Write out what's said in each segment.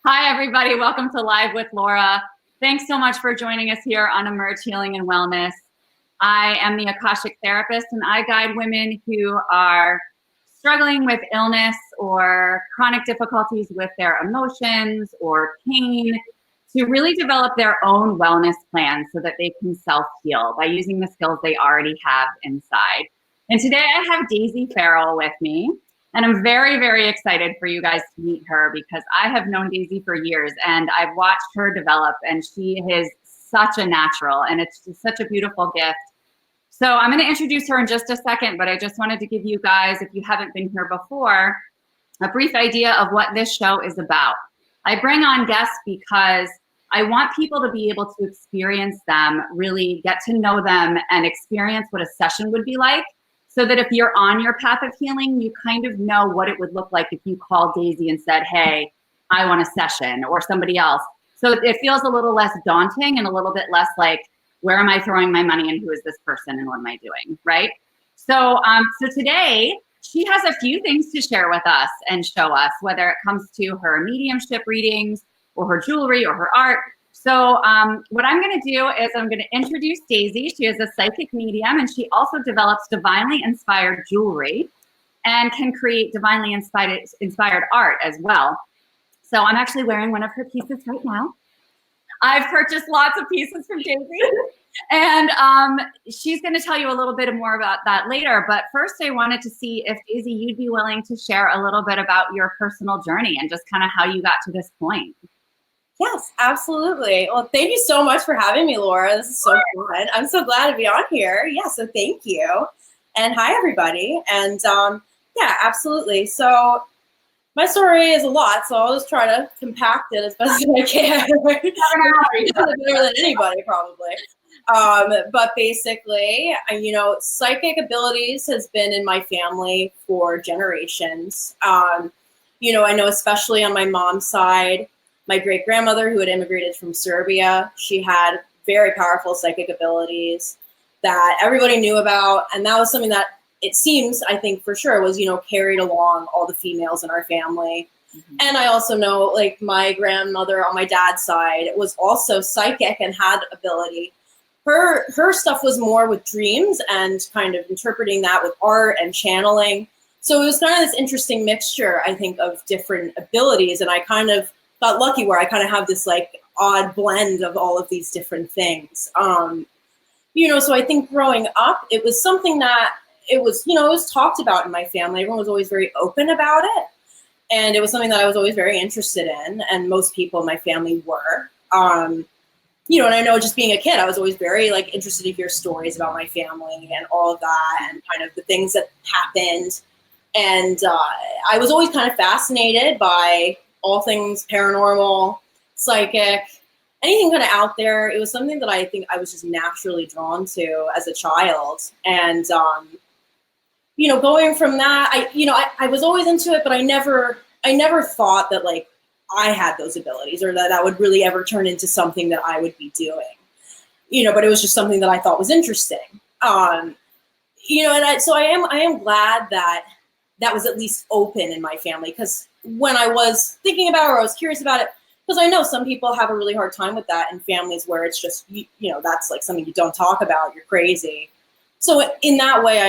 Hi, everybody. Welcome to Live with Laura. Thanks so much for joining us here on Emerge Healing and Wellness. I am the Akashic therapist, and I guide women who are struggling with illness or chronic difficulties with their emotions or pain to really develop their own wellness plan so that they can self-heal by using the skills they already have inside. And today I have Daisy Farrell with me. And I'm very, very excited for you guys to meet her because I have known Daisy for years and I've watched her develop, and she is such a natural, and it's just such a beautiful gift. So I'm going to introduce her in just a second, but I just wanted to give you guys, if you haven't been here before, a brief idea of what this show is about. I bring on guests because I want people to be able to experience them, really get to know them and experience what a session would be like. So that if you're on your path of healing, you kind of know what it would look like if you called Daisy and said, hey, I want a session, or somebody else. So it feels a little less daunting and a little bit less like, where am I throwing my money and who is this person and what am I doing, right? So, so today, she has a few things to share with us and show us, whether it comes to her mediumship readings or her jewelry or her art. So what I'm going to do is I'm going to introduce Daisy. She is a psychic medium, and she also develops divinely inspired jewelry and can create divinely inspired art as well. So I'm actually wearing one of her pieces right now. I've purchased lots of pieces from Daisy, and she's going to tell you a little bit more about that later. But first, I wanted to see if, Daisy, you'd be willing to share a little bit about your personal journey and just kind of how you got to this point. Yes, absolutely. Well, thank you so much for having me, Laura. This is so fun. I'm so glad to be on here. Yeah, so thank you. And hi, everybody. And yeah, absolutely. So my story is a lot, so I'll just try to compact it as best as I can. Better than anybody, probably. But basically, you know, psychic abilities has been in my family for generations. You know, I know especially on my mom's side, my great-grandmother, who had immigrated from Serbia, she had very powerful psychic abilities that everybody knew about. And that was something that it seems, I think for sure, was, you know, carried along all the females in our family. Mm-hmm. And I also know, like, my grandmother on my dad's side was also psychic and had ability. Her stuff was more with dreams and kind of interpreting that with art and channeling. So it was kind of this interesting mixture, I think, of different abilities. And I kind of got lucky where I kind of have this like odd blend of all of these different things. You know, so I think growing up, it was something that it was, you know, it was talked about in my family. Everyone was always very open about it. And it was something that I was always very interested in. And most people in my family were, you know, and I know just being a kid, I was always very like interested to hear stories about my family and all of that and kind of the things that happened. And I was always kind of fascinated by all things paranormal, psychic, anything kind of out there. It was something that I think I was just naturally drawn to as a child. And, you know, going from that, I was always into it, but I never thought that like I had those abilities or that would really ever turn into something that I would be doing, you know, but it was just something that I thought was interesting. You know, and so I am glad that was at least open in my family, because when I was thinking about it or I was curious about it, because I know some people have a really hard time with that in families where it's just, you know, that's like something you don't talk about, you're crazy. So in that way,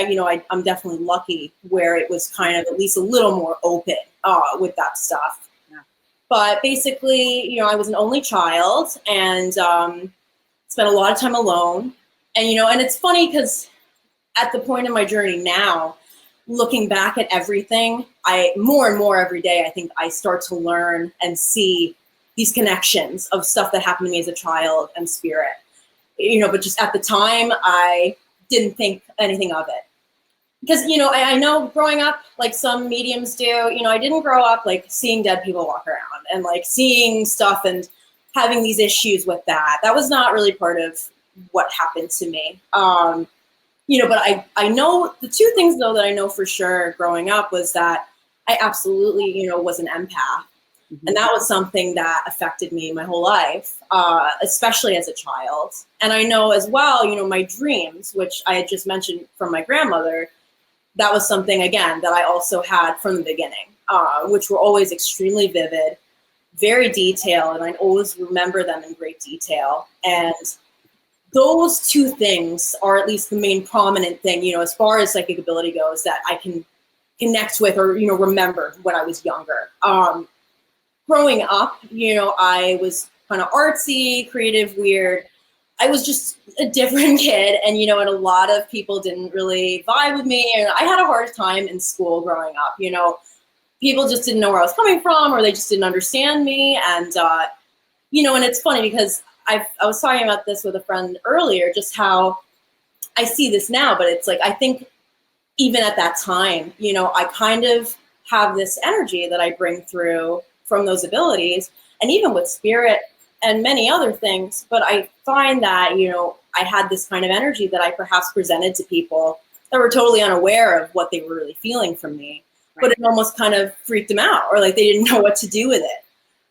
I'm definitely lucky where it was kind of at least a little more open with that stuff. Yeah. But basically, you know, I was an only child and spent a lot of time alone. And, you know, and it's funny because at the point in my journey now, looking back at everything, more and more every day, I think I start to learn and see these connections of stuff that happened to me as a child and spirit. You know, but just at the time, I didn't think anything of it. Because, you know, I know growing up, like some mediums do, you know, I didn't grow up like seeing dead people walk around and like seeing stuff and having these issues with that. That was not really part of what happened to me. You know, but I know the two things, though, that I know for sure growing up was that I absolutely, you know, was an empath. Mm-hmm. And that was something that affected me my whole life, especially as a child. And I know as well, you know, my dreams, which I had just mentioned from my grandmother, that was something, again, that I also had from the beginning, which were always extremely vivid, very detailed, and I always remember them in great detail. And those two things are at least the main prominent thing, you know, as far as psychic ability goes, that I can connect with or, you know, remember when I was younger. Growing up, you know, I was kind of artsy, creative, weird. I was just a different kid, and, you know, and a lot of people didn't really vibe with me, and I had a hard time in school growing up, you know. People just didn't know where I was coming from, or they just didn't understand me. And, you know, and it's funny because I was talking about this with a friend earlier, just how I see this now, but it's like, I think even at that time, you know, I kind of have this energy that I bring through from those abilities, and even with spirit and many other things. But I find that, you know, I had this kind of energy that I perhaps presented to people that were totally unaware of what they were really feeling from me. But it almost kind of freaked them out, or like they didn't know what to do with it.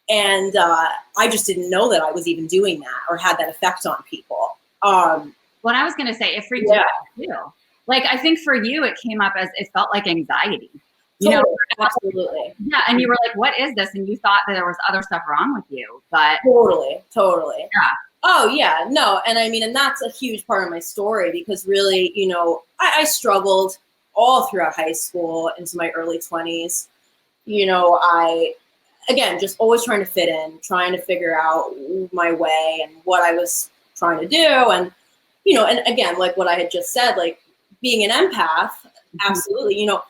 And I just didn't know that I was even doing that or had that effect on people. What I was going to say, it freaked you out too. Like, I think for you, it came up as, it felt like anxiety. You know, absolutely. Yeah, and you were like, what is this? And you thought that there was other stuff wrong with you, but. Totally. Yeah. Oh, yeah, no. And I mean, and that's a huge part of my story, because really, you know, I struggled all throughout high school into my early 20s. You know, again, just always trying to fit in, trying to figure out my way and what I was trying to do. And, you know, and again, like what I had just said, like being an empath, absolutely, you know,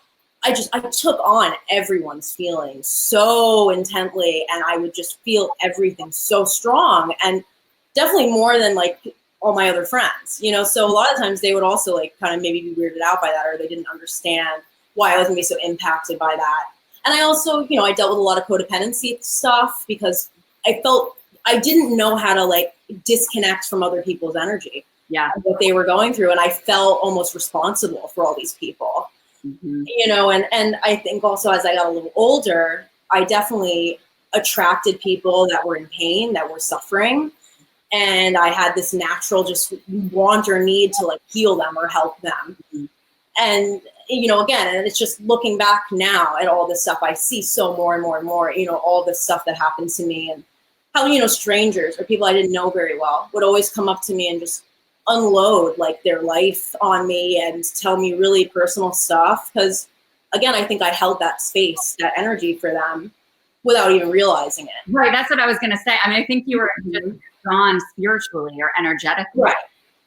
I took on everyone's feelings so intently, and I would just feel everything so strong, and definitely more than like all my other friends, you know. So a lot of times they would also like kind of maybe be weirded out by that, or they didn't understand why I was gonna be so impacted by that. And I also, you know, I dealt with a lot of codependency stuff because I felt I didn't know how to like disconnect from other people's energy, what they were going through, and I felt almost responsible for all these people, you know. And I think also as I got a little older, I definitely attracted people that were in pain, that were suffering. And I had this natural just want or need to like heal them or help them. And, you know, again, and it's just looking back now at all this stuff, I see so more and more and more, you know, all this stuff that happened to me, and how, you know, strangers or people I didn't know very well would always come up to me and just unload like their life on me and tell me really personal stuff. Because again, I think I held that space, that energy for them without even realizing it. Right. That's what I was going to say. I mean, I think you were just drawn spiritually or energetically.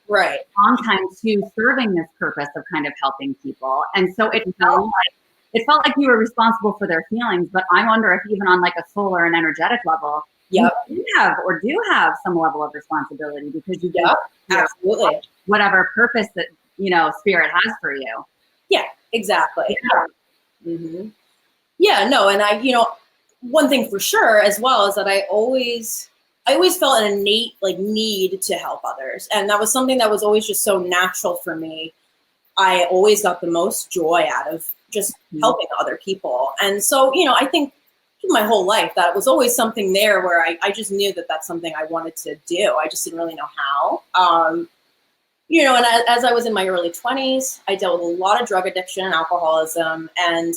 Right. Long time to serving this purpose of kind of helping people. And so it felt like you were responsible for their feelings, but I wonder if even on like a soul or an energetic level, you do have some level of responsibility, because you absolutely whatever purpose that, you know, spirit has for you. Yeah, exactly. Yeah, no, and I, you know, one thing for sure as well is that I always felt an innate like need to help others. And that was something that was always just so natural for me. I always got the most joy out of just helping other people. And so, you know, I think my whole life that was always something there where I just knew that that's something I wanted to do. I just didn't really know how. You know, and as I was in my early 20s, I dealt with a lot of drug addiction and alcoholism. And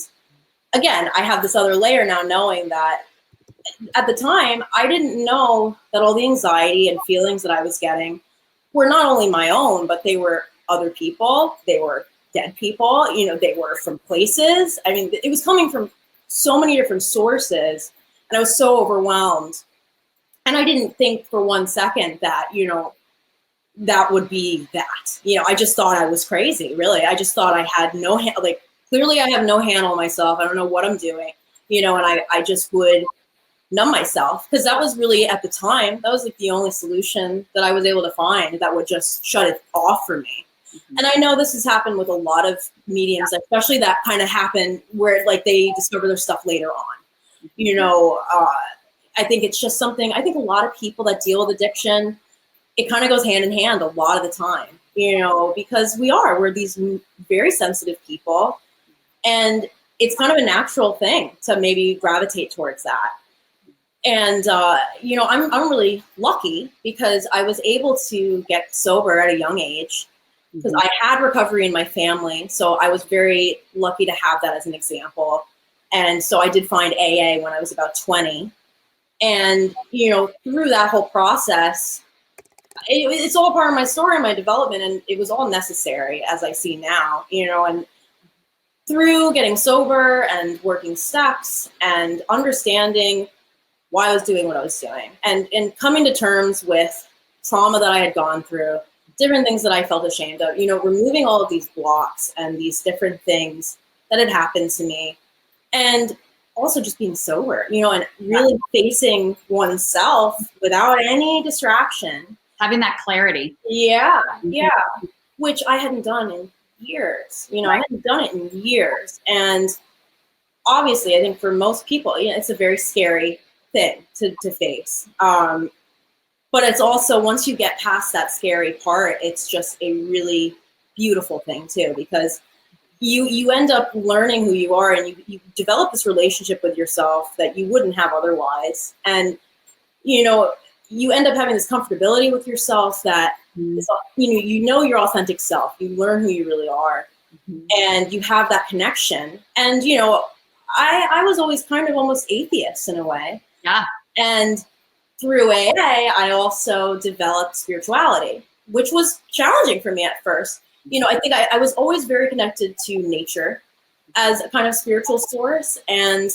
again, I have this other layer now, knowing that at the time, I didn't know that all the anxiety and feelings that I was getting were not only my own, but they were other people. They were dead people. You know, they were from places. I mean, it was coming from so many different sources, and I was so overwhelmed. And I didn't think for one second that, you know, that would be that. You know, I just thought I was crazy, really. I just thought I had no, like, clearly I have no handle on myself. I don't know what I'm doing, you know, and I just would numb myself, because that was really, at the time, that was like the only solution that I was able to find that would just shut it off for me. And I know this has happened with a lot of mediums, especially that kind of happen where like they discover their stuff later on. You know, I think it's just something, I think a lot of people that deal with addiction, it kind of goes hand in hand a lot of the time, you know, because we're these very sensitive people, and it's kind of a natural thing to maybe gravitate towards that. And, you know, I'm really lucky because I was able to get sober at a young age, because I had recovery in my family. So I was very lucky to have that as an example. And so I did find AA when I was about 20. And, through that whole process, it's all part of my story and my development, and it was all necessary, as I see now, and through getting sober and working steps and understanding why I was doing what I was doing, and coming to terms with trauma that I had gone through, different things that I felt ashamed of, removing all of these blocks and these different things that had happened to me, and also just being sober, and really facing oneself without any distraction. Having that clarity. Yeah, yeah, which I hadn't done in years. I hadn't done it in years. And obviously, I think for most people, it's a very scary thing to face. But it's also, once you get past that scary part, it's just a really beautiful thing too, because you end up learning who you are, and you develop this relationship with yourself that you wouldn't have otherwise. And, you end up having this comfortability with yourself that, is, your authentic self. You learn who you really are, and you have that connection. And, I was always kind of almost atheist in a way. Yeah. And through AA, I also developed spirituality, which was challenging for me at first. I think I was always very connected to nature as a kind of spiritual source. And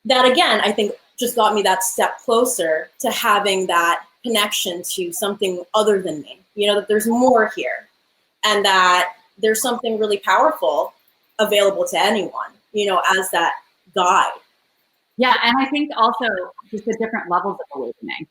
that, again, I think just got me that step closer to having that connection to something other than me, that there's more here, and that there's something really powerful available to anyone, as that guide. Yeah, and I think also just the different levels of awakening.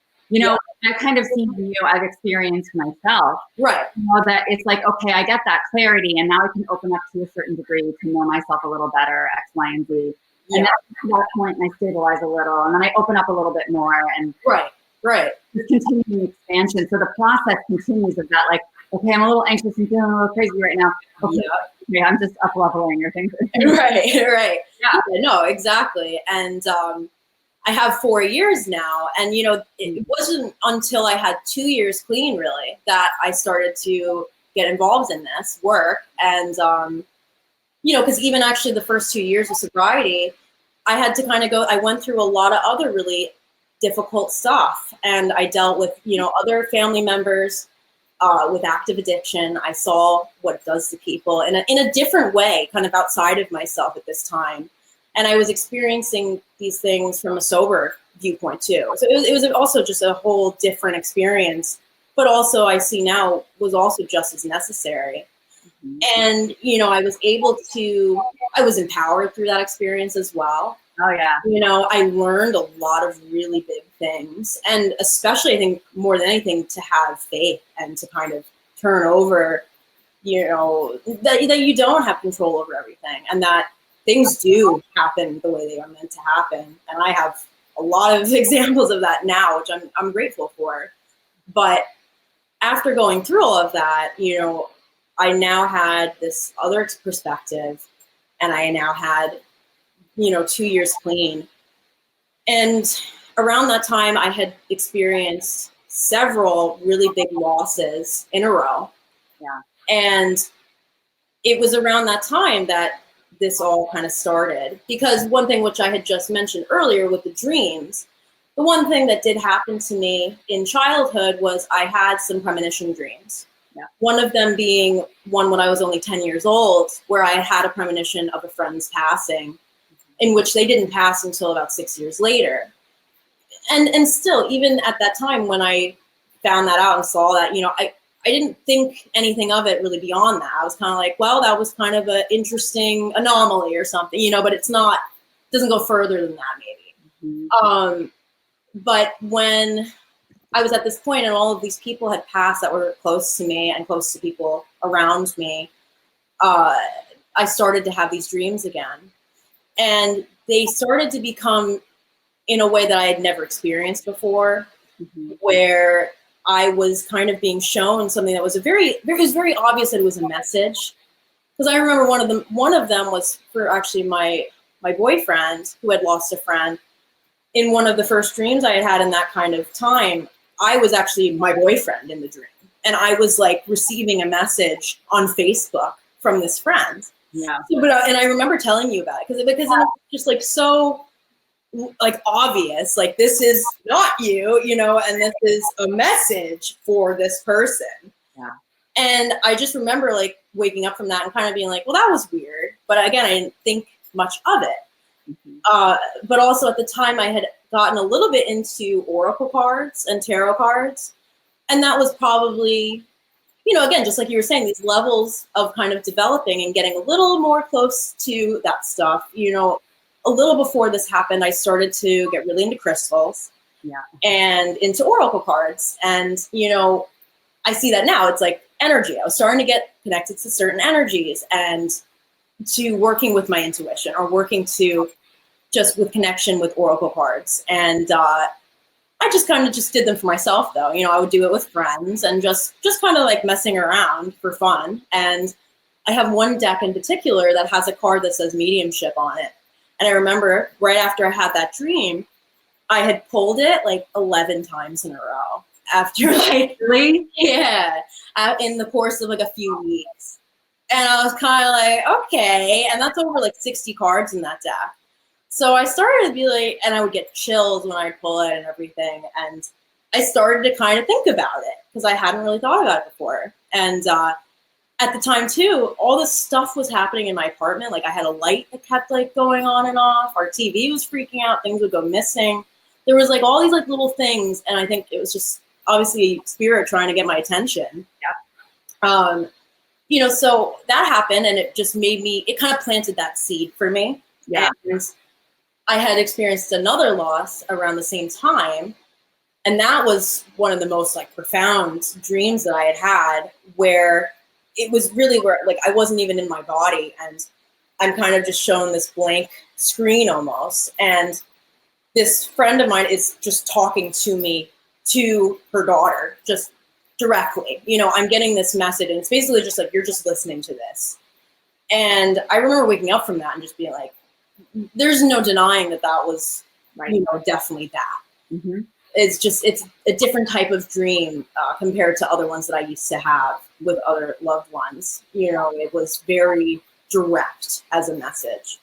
I've kind of seen you, I've experienced myself. Right. That it's like, okay, I get that clarity, and now I can open up to a certain degree to know myself a little better, X, Y, and Z. Yeah. And at that point, I stabilize a little, and then I open up a little bit more. And right. Just continuing expansion. So the process continues of that, like, okay, I'm a little anxious and feeling a little crazy right now. Okay, yeah, I'm just up leveling or things. Right. Yeah, no, exactly. And I have 4 years now, and it wasn't until I had 2 years clean, really, that I started to get involved in this work. And because even actually the first 2 years of sobriety, I had to kind of I went through a lot of other really difficult stuff, and I dealt with other family members with active addiction. I saw what it does to people in a different way, kind of outside of myself at this time. And I was experiencing these things from a sober viewpoint too. So it was also just a whole different experience, but also I see now was also just as necessary. And, I was empowered through that experience as well. Oh yeah. I learned a lot of really big things, and especially I think more than anything to have faith and to kind of turn over, that you don't have control over everything, and that things do happen the way they are meant to happen. And I have a lot of examples of that now, which I'm grateful for. But after going through all of that, I now had this other perspective, and I now had, 2 years clean. And around that time, I had experienced several really big losses in a row. Yeah. And it was around that time that this all kind of started, because one thing which I had just mentioned earlier with the dreams, the one thing that did happen to me in childhood was I had some premonition dreams. Yeah. One of them being one when I was only 10 years old, where I had a premonition of a friend's passing, in which they didn't pass until about 6 years later. And still, even at that time when I found that out and saw that, I didn't think anything of it really beyond that. I was kind of like, well, that was kind of an interesting anomaly or something, but it's not, doesn't go further than that maybe. But when I was at this point and all of these people had passed that were close to me and close to people around me, I started to have these dreams again. And they started to become in a way that I had never experienced before, where I was kind of being shown something that was it was very obvious that it was a message. Because I remember one of them was for actually my boyfriend who had lost a friend. In one of the first dreams I had had in that kind of time, I was actually my boyfriend in the dream. And I was like receiving a message on Facebook from this friend. Yeah. So, and I remember telling you about it because it was just like so like obvious, like this is not you, you know, and this is a message for this person. Yeah. And I just remember like waking up from that and kind of being like, well, that was weird. But again, I didn't think much of it. But also at the time I had gotten a little bit into oracle cards and tarot cards. And that was probably, you know, again, just like you were saying, these levels of kind of developing and getting a little more close to that stuff. You know, a little before this happened, I started to get really into crystals and into oracle cards. And, you know, I see that now. It's like energy. I was starting to get connected to certain energies and to working with my intuition or working to just with connection with oracle cards. And I just kind of just did them for myself, though. You know, I would do it with friends and just kind of like messing around for fun. And I have one deck in particular that has a card that says mediumship on it. And I remember right after I had that dream, I had pulled it like 11 times in a row after like, Really? yeah, in the course of like a few weeks. And I was kind of like, okay. And that's over like 60 cards in that deck. So I started to be like, and I would get chills when I'd pull it and everything. And I started to kind of think about it because I hadn't really thought about it before. And at the time too, all this stuff was happening in my apartment. Like I had a light that kept like going on and off. Our TV was freaking out. Things would go missing. There was like all these like little things. And I think it was just obviously spirit trying to get my attention. Yeah. You know, so that happened and it just made me, it kind of planted that seed for me. Yeah. And I had experienced another loss around the same time. And that was one of the most like profound dreams that I had had, where it was really where like I wasn't even in my body and I'm kind of just shown this blank screen almost. And this friend of mine is just talking to me, to her daughter, just directly. You know, I'm getting this message and it's basically just like, you're just listening to this. And I remember waking up from that and just being like, there's no denying that that was, you know, definitely that. Mm-hmm. It's just, it's a different type of dream compared to other ones that I used to have with other loved ones. You know, it was very direct as a message.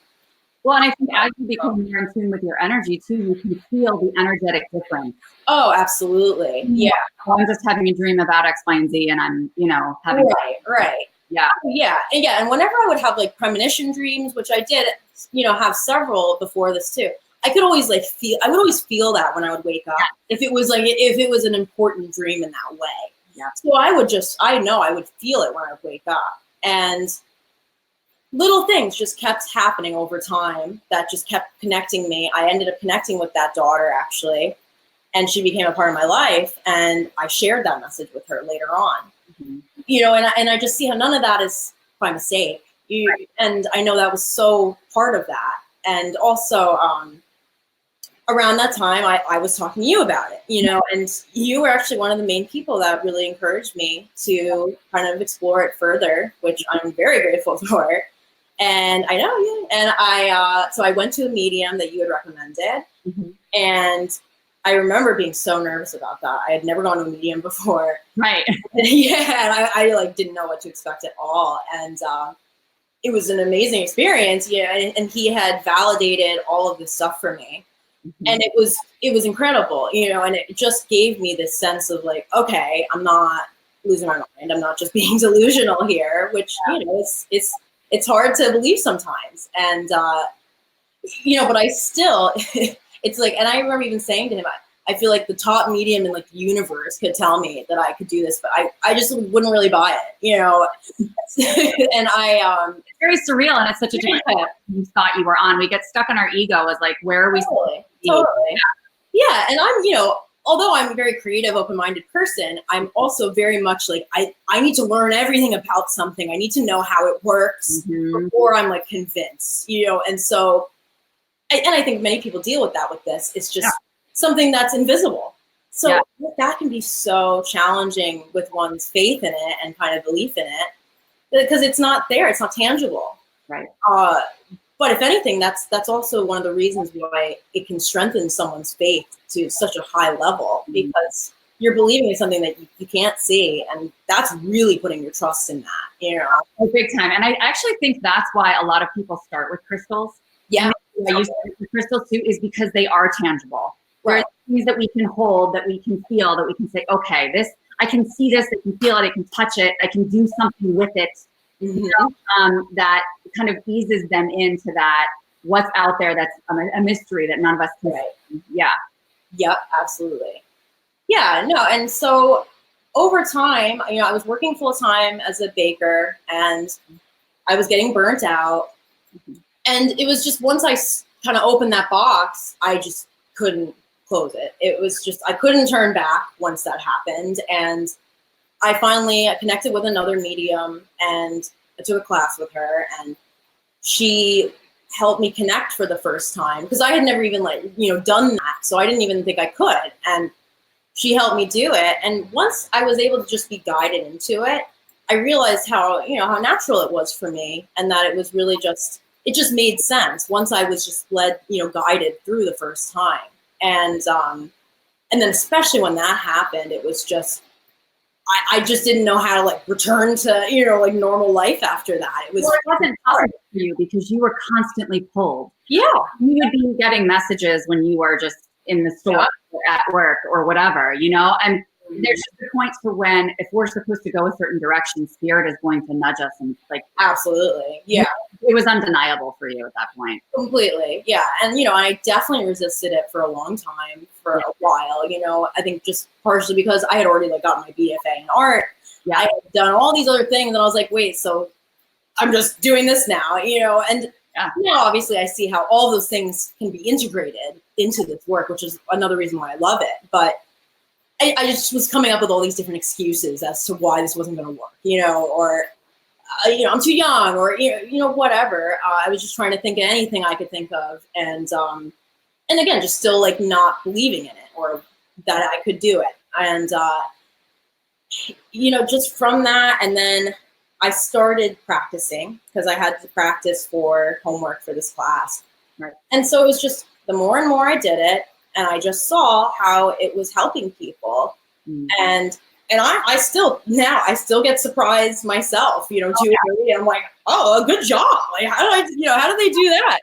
Well, and I think as you become more in tune with your energy too, you can feel the energetic difference. Oh, absolutely. Yeah. I'm just having a dream about X, Y, and Z, and I'm, you know, having. Right. Yeah. Yeah. And whenever I would have like premonition dreams, which I did, you know, have several before this too, I could always like feel, I would always feel that when I would wake up, if it was like, if it was an important dream in that way. Yeah. So I would just, I know I would feel it when I would wake up. And little things just kept happening over time that just kept connecting me. I ended up connecting with that daughter actually, and she became a part of my life. And I shared that message with her later on. Mm-hmm. You know, and I just see how none of that is by mistake. And I know that was so part of that. And also around that time, I was talking to you about it, you know, and you were actually one of the main people that really encouraged me to kind of explore it further, which I'm very grateful for. And I know you. And so I went to a medium that you had recommended. Mm-hmm. And I remember being so nervous about that. I had never gone to a medium before. Right. Yeah. And I like didn't know what to expect at all. And it was an amazing experience. Yeah. And he had validated all of this stuff for me. Mm-hmm. And it was incredible, you know, and it just gave me this sense of like, okay, I'm not losing my mind. I'm not just being delusional here, which, you know, it's hard to believe sometimes. And, you know, but I still, it's like, and I remember even saying to him, I feel like the top medium in like the universe could tell me that I could do this, but I just wouldn't really buy it, you know? And it's very surreal. And it's such a different you thought you were on. We get stuck in our ego as like, where are we? Totally. Yeah. And I'm, you know, although I'm a very creative, open-minded person, I'm also very much like, I need to learn everything about something. I need to know how it works before I'm like convinced, you know? And so, and I think many people deal with that with this. It's just something that's invisible. So that can be so challenging with one's faith in it and kind of belief in it because it's not there. It's not tangible. Right. But if anything, that's also one of the reasons why it can strengthen someone's faith to such a high level, because you're believing in something that you can't see, and that's really putting your trust in that, you know. Big time. And I actually think that's why a lot of people start with crystals. Yeah. Yeah, you said the crystal too is because they are tangible. Right. There's things that we can hold, that we can feel, that we can say, okay, this, I can see this, I can feel it, I can touch it, I can do something with it. You know, that kind of eases them into that what's out there that's a mystery that none of us can see. Yeah. Yep, absolutely. Yeah, no, and so over time, you know, I was working full time as a baker, and I was getting burnt out. And it was just once I kind of opened that box, I just couldn't close it. It was just, I couldn't turn back once that happened. And I finally connected with another medium, and I took a class with her, and she helped me connect for the first time, because I had never even done that. So I didn't even think I could. And she helped me do it. And once I was able to just be guided into it, I realized how natural it was for me, and that it was really just, it just made sense once I was just led, guided through the first time. And then especially when that happened, it was just, I just didn't know how to return to, normal life after that. It wasn't possible for you because you were constantly pulled. Yeah. You would be getting messages when you were just in the store or at work or whatever, and there's just a point to when, if we're supposed to go a certain direction, spirit is going to nudge us, and absolutely. Yeah. It was undeniable for you at that point. Completely. Yeah. And, I definitely resisted it for a long time, for a while, I think just partially because I had already gotten my BFA in art. Yeah. I had done all these other things, and I was like, wait, so I'm just doing this now, and obviously I see how all those things can be integrated into this work, which is another reason why I love it. But I just was coming up with all these different excuses as to why this wasn't going to work, or, I'm too young, or, whatever. I was just trying to think of anything I could think of. And again, just still not believing in it, or that I could do it. And, just from that, and then I started practicing, because I had to practice for homework for this class. Right. And so it was just, the more and more I did it, and I just saw how it was helping people. And I still get surprised myself, doing it. I'm like, oh, good job. How do they do that?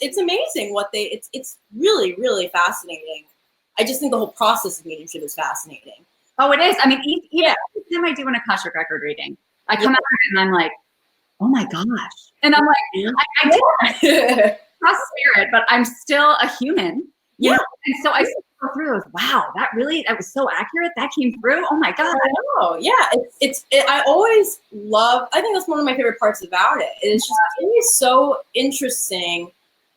It's amazing what it's really, really fascinating. I just think the whole process of mediumship is fascinating. Oh, it is. I mean, even every time I do an Akashic record reading, I come out of it and I'm like, oh my gosh. And I'm like, I did cross spirit, but I'm still a human. Yeah. And so I go through those, wow, that was so accurate. That came through. Oh my God. I know. Yeah. I always love, I think that's one of my favorite parts about it. It's just really so interesting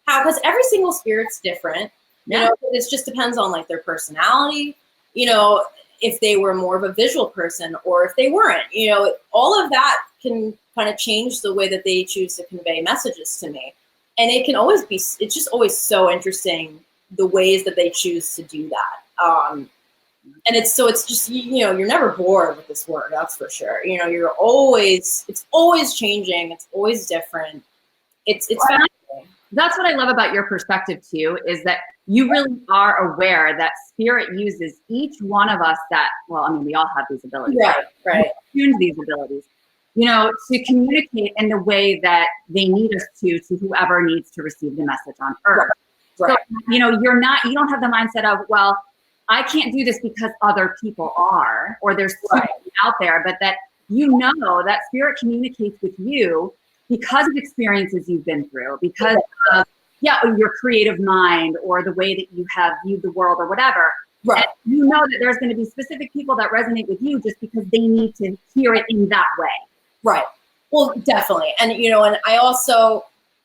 how, because every single spirit's different. It just depends on their personality, if they were more of a visual person or if they weren't, all of that can kind of change the way that they choose to convey messages to me. And it can always be, it's just always so interesting the ways that they choose to do that. And it's just, you're never bored with this work, that's for sure. It's always changing. It's always different. It's fascinating. That's what I love about your perspective too, is that you really are aware that spirit uses each one of us we all have these abilities. Right. Tune these abilities, to communicate in the way that they need us to whoever needs to receive the message on earth. Right. So, you don't have the mindset of, well, I can't do this because other people are, or there's something out there, but that that spirit communicates with you because of experiences you've been through, because of your creative mind, or the way that you have viewed the world, or whatever. Right. And that there's going to be specific people that resonate with you just because they need to hear it in that way. Right. Well, definitely. And, and I also,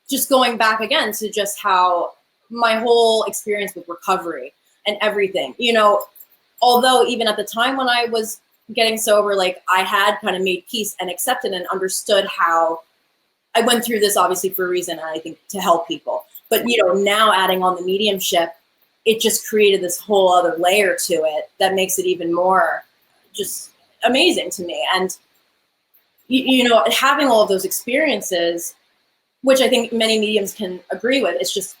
just going back again to just how my whole experience with recovery and everything, although even at the time when I was getting sober, I had kind of made peace and accepted and understood how I went through this obviously for a reason, and I think to help people. But, now adding on the mediumship, it just created this whole other layer to it that makes it even more just amazing to me. And, having all of those experiences, which I think many mediums can agree with, it's just,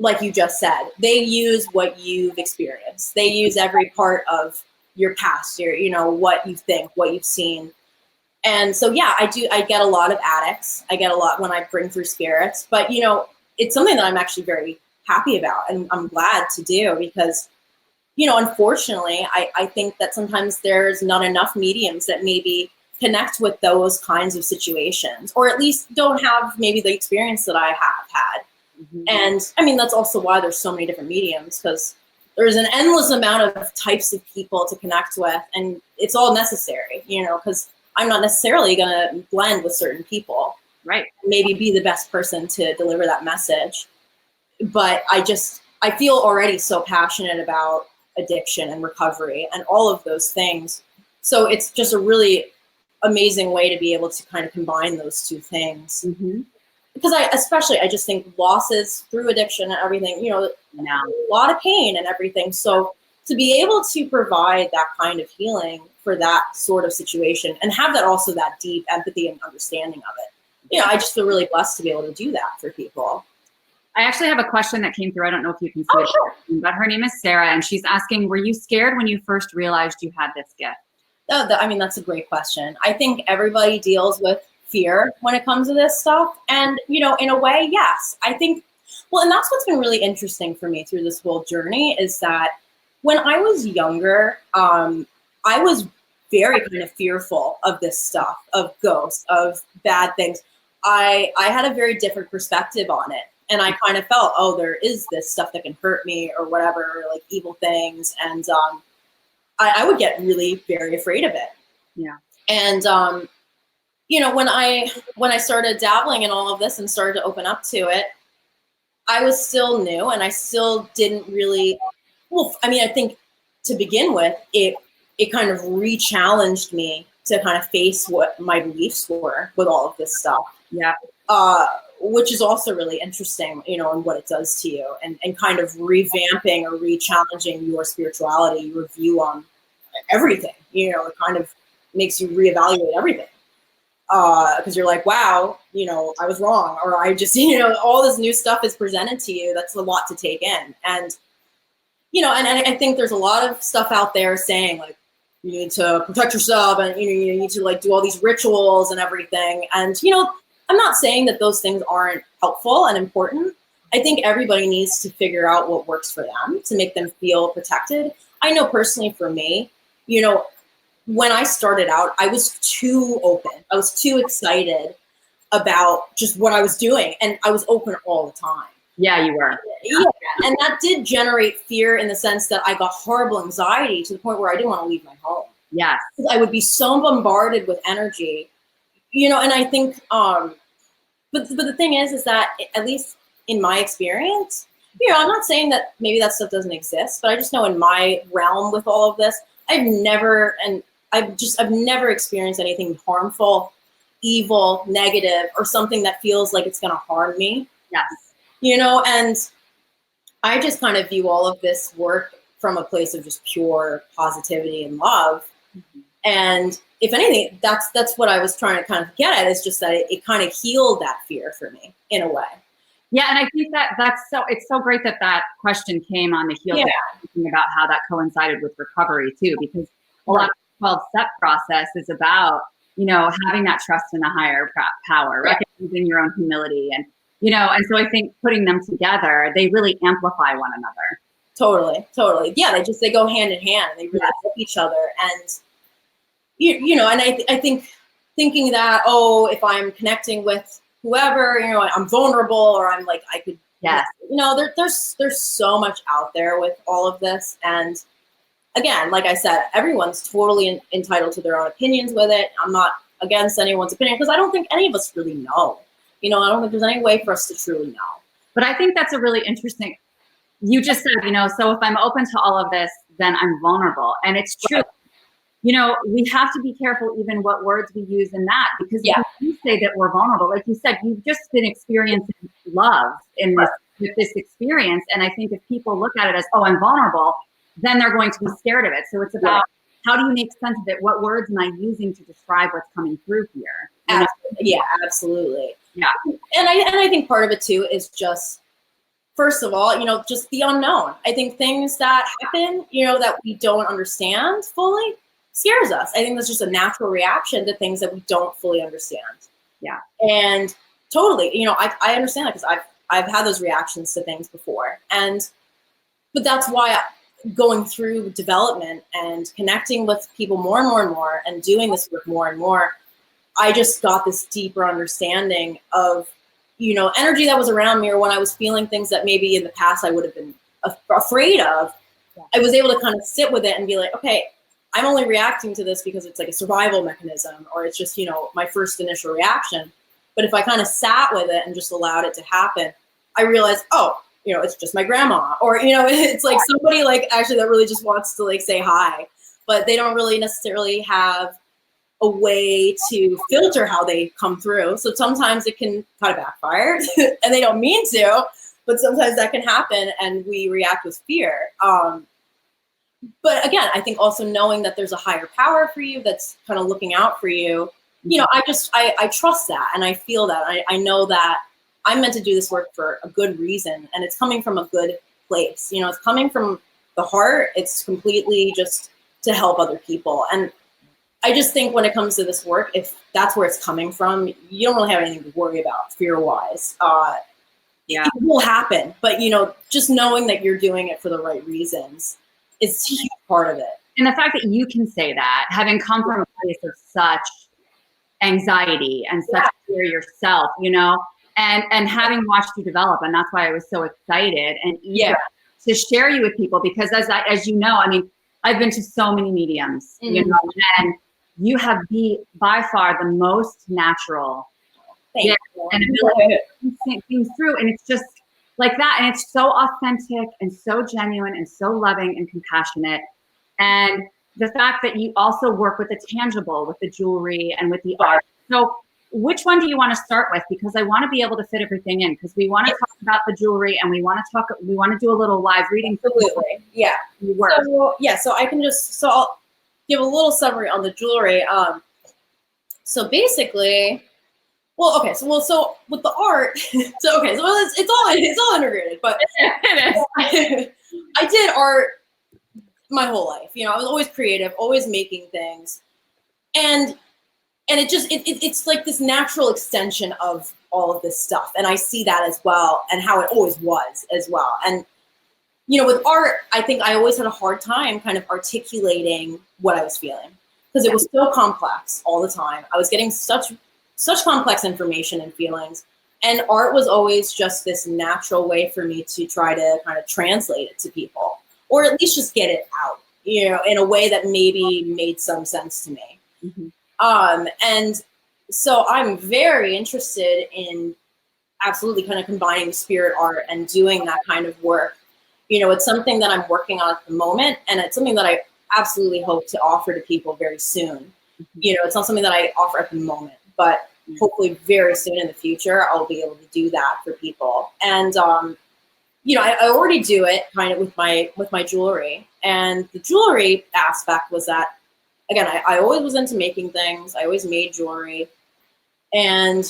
like you just said, they use what you've experienced. They use every part of your past, what you think, what you've seen. And so, I get a lot of addicts. I get a lot when I bring through spirits, but it's something that I'm actually very happy about, and I'm glad to do, because, you know, unfortunately, I think that sometimes there's not enough mediums that maybe connect with those kinds of situations, or at least don't have maybe the experience that I have had. Mm-hmm. And I mean, that's also why there's so many different mediums, because there's an endless amount of types of people to connect with, and it's all necessary, you know, because I'm not necessarily going to blend with certain people. Right. Maybe be the best person to deliver that message. But I feel already so passionate about addiction and recovery and all of those things. So it's just a really amazing way to be able to kind of combine those two things. Mm-hmm. Because I just think losses through addiction and everything, you know, a lot of pain and everything. So to be able to provide that kind of healing for that sort of situation, and have that also that deep empathy and understanding of it, you know, I just feel really blessed to be able to do that for people. I actually have a question that came through. I don't know if you can see it, sure. But her name is Sarah, and she's asking, were you scared when you first realized you had this gift? I mean, that's a great question. I think everybody deals with fear when it comes to this stuff. And, you know, in a way, yes. I think, well, and that's what's been really interesting for me through this whole journey, is that when I was younger, I was very kind of fearful of this stuff, of ghosts, of bad things. I had a very different perspective on it. And I kind of felt, oh, there is this stuff that can hurt me or whatever, like evil things. And I would get really very afraid of it. Yeah. And, you know, when I started dabbling in all of this and started to open up to it, I was still new, and I still didn't really, well, I mean, I think to begin with, it kind of re-challenged me to kind of face what my beliefs were with all of this stuff. Yeah. Which is also really interesting, you know, and what it does to you, and kind of revamping or re-challenging your spirituality, your view on everything, you know, it kind of makes you reevaluate everything. Because you're like, wow, you know, I was wrong, or I just, you know, all this new stuff is presented to you. That's a lot to take in. And, you know, and I think there's a lot of stuff out there saying, like, you need to protect yourself, and, you know, you need to, like, do all these rituals and everything. And, you know, I'm not saying that those things aren't helpful and important. I think everybody needs to figure out what works for them to make them feel protected. I know personally for me, you know, when I started out, I was too open. I was too excited about just what I was doing, and I was open all the time. Yeah, you were. Yeah, and that did generate fear, in the sense that I got horrible anxiety to the point where I didn't want to leave my home. Yeah. I would be so bombarded with energy, you know, and I think, but the thing is that, at least in my experience, you know, I'm not saying that maybe that stuff doesn't exist, but I just know in my realm with all of this, I've never experienced anything harmful, evil, negative, or something that feels like it's going to harm me. Yes. You know, and I just kind of view all of this work from a place of just pure positivity and love. Mm-hmm. And if anything, that's what I was trying to kind of get at, is just that it kind of healed that fear for me in a way. Yeah, and I think it's so great that question came on the heels of thinking about how that coincided with recovery too, because a lot of the 12-step process is about, you know, having that trust in a higher power, recognizing your own humility, and, you know, and so I think putting them together, they really amplify one another. Totally. Yeah, they go hand in hand. They really help each other. And you know, and I think thinking that, oh, if I'm connecting with whoever, you know, I'm vulnerable, or I'm like, I could, yes, you know, there's so much out there with all of this. And again, like I said, everyone's totally entitled to their own opinions with it. I'm not against anyone's opinion, because I don't think any of us really know. You know, I don't think there's any way for us to truly know. But I think that's a really interesting, you just said, you know, so if I'm open to all of this, then I'm vulnerable. And it's true. Right. You know, we have to be careful even what words we use in that, because if you say that we're vulnerable, like you said, you've just been experiencing love in this, with this experience. And I think if people look at it as, oh, I'm vulnerable, then they're going to be scared of it. So it's about how do you make sense of it? What words am I using to describe what's coming through here? You know? Yeah, absolutely. Yeah. And I think part of it too is just, first of all, you know, just the unknown. I think things that happen, you know, that we don't understand fully scares us. I think that's just a natural reaction to things that we don't fully understand. Yeah. And totally, you know, I understand that, because I've had those reactions to things before. But that's why going through development and connecting with people more and more and more and doing this work more and more, I just got this deeper understanding of, you know, energy that was around me, or when I was feeling things that maybe in the past I would have been afraid of. Yeah. I was able to kind of sit with it and be like, okay, I'm only reacting to this because it's like a survival mechanism, or it's just, you know, my first initial reaction. But if I kind of sat with it and just allowed it to happen, I realized, oh, you know, it's just my grandma, or, you know, it's like somebody like actually that really just wants to like say hi, but they don't really necessarily have a way to filter how they come through. So sometimes it can kind of backfire and they don't mean to, but sometimes that can happen and we react with fear. But again, I think also knowing that there's a higher power for you that's kind of looking out for you, you know, I trust that, and I feel that. I know that I'm meant to do this work for a good reason, and it's coming from a good place. You know, it's coming from the heart. It's completely just to help other people. And I just think when it comes to this work, if that's where it's coming from, you don't really have anything to worry about fear-wise. Yeah, it will happen, but you know, just knowing that you're doing it for the right reasons is a huge part of it. And the fact that you can say that, having come from a place of such anxiety and such fear yourself, you know, and having watched you develop, and that's why I was so excited and eager to share you with people, because as you know, I mean, I've been to so many mediums, you know, and you have by far the most natural and ability to think things through, and it's just like that, and it's so authentic and so genuine and so loving and compassionate. And the fact that you also work with the tangible, with the jewelry and with the art. So which one do you want to start with? Because I want to be able to fit everything in, because we want to talk about the jewelry, and we want to do a little live reading. Absolutely. Yeah. So I can I'll give a little summary on the jewelry. So basically, so with the art, it's all integrated, but it is. I did art my whole life. You know, I was always creative, always making things. And it's like this natural extension of all of this stuff. And I see that as well, and how it always was as well. And, you know, with art, I think I always had a hard time kind of articulating what I was feeling, because it was so complex all the time. I was getting such complex information and feelings. And art was always just this natural way for me to try to kind of translate it to people, or at least just get it out, you know, in a way that maybe made some sense to me. Mm-hmm. And so I'm very interested in absolutely kind of combining spirit art and doing that kind of work. You know, it's something that I'm working on at the moment, and it's something that I absolutely hope to offer to people very soon. Mm-hmm. You know, it's not something that I offer at the moment, but hopefully very soon in the future, I'll be able to do that for people. And, you know, I already do it kind of with my jewelry, and the jewelry aspect was that, again, I always was into making things. I always made jewelry. And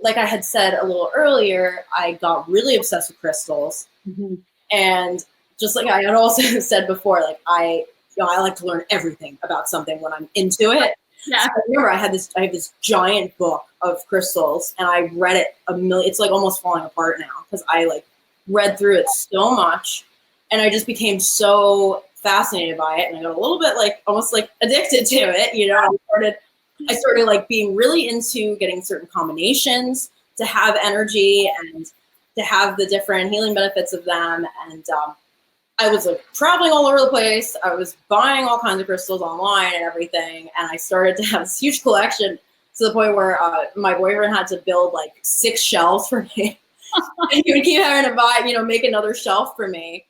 like I had said a little earlier, I got really obsessed with crystals. Mm-hmm. And just like I had also said before, like I like to learn everything about something when I'm into it. Yeah. So I remember I have this giant book of crystals, and I read it it's like almost falling apart now, because I like read through it so much, and I just became so fascinated by it, and I got a little bit like almost like addicted to it, you know. I started like being really into getting certain combinations to have energy and to have the different healing benefits of them. And I was like traveling all over the place. I was buying all kinds of crystals online and everything, and I started to have this huge collection, to the point where my boyfriend had to build like 6 shelves for me. And he would keep having to buy, you know, make another shelf for me,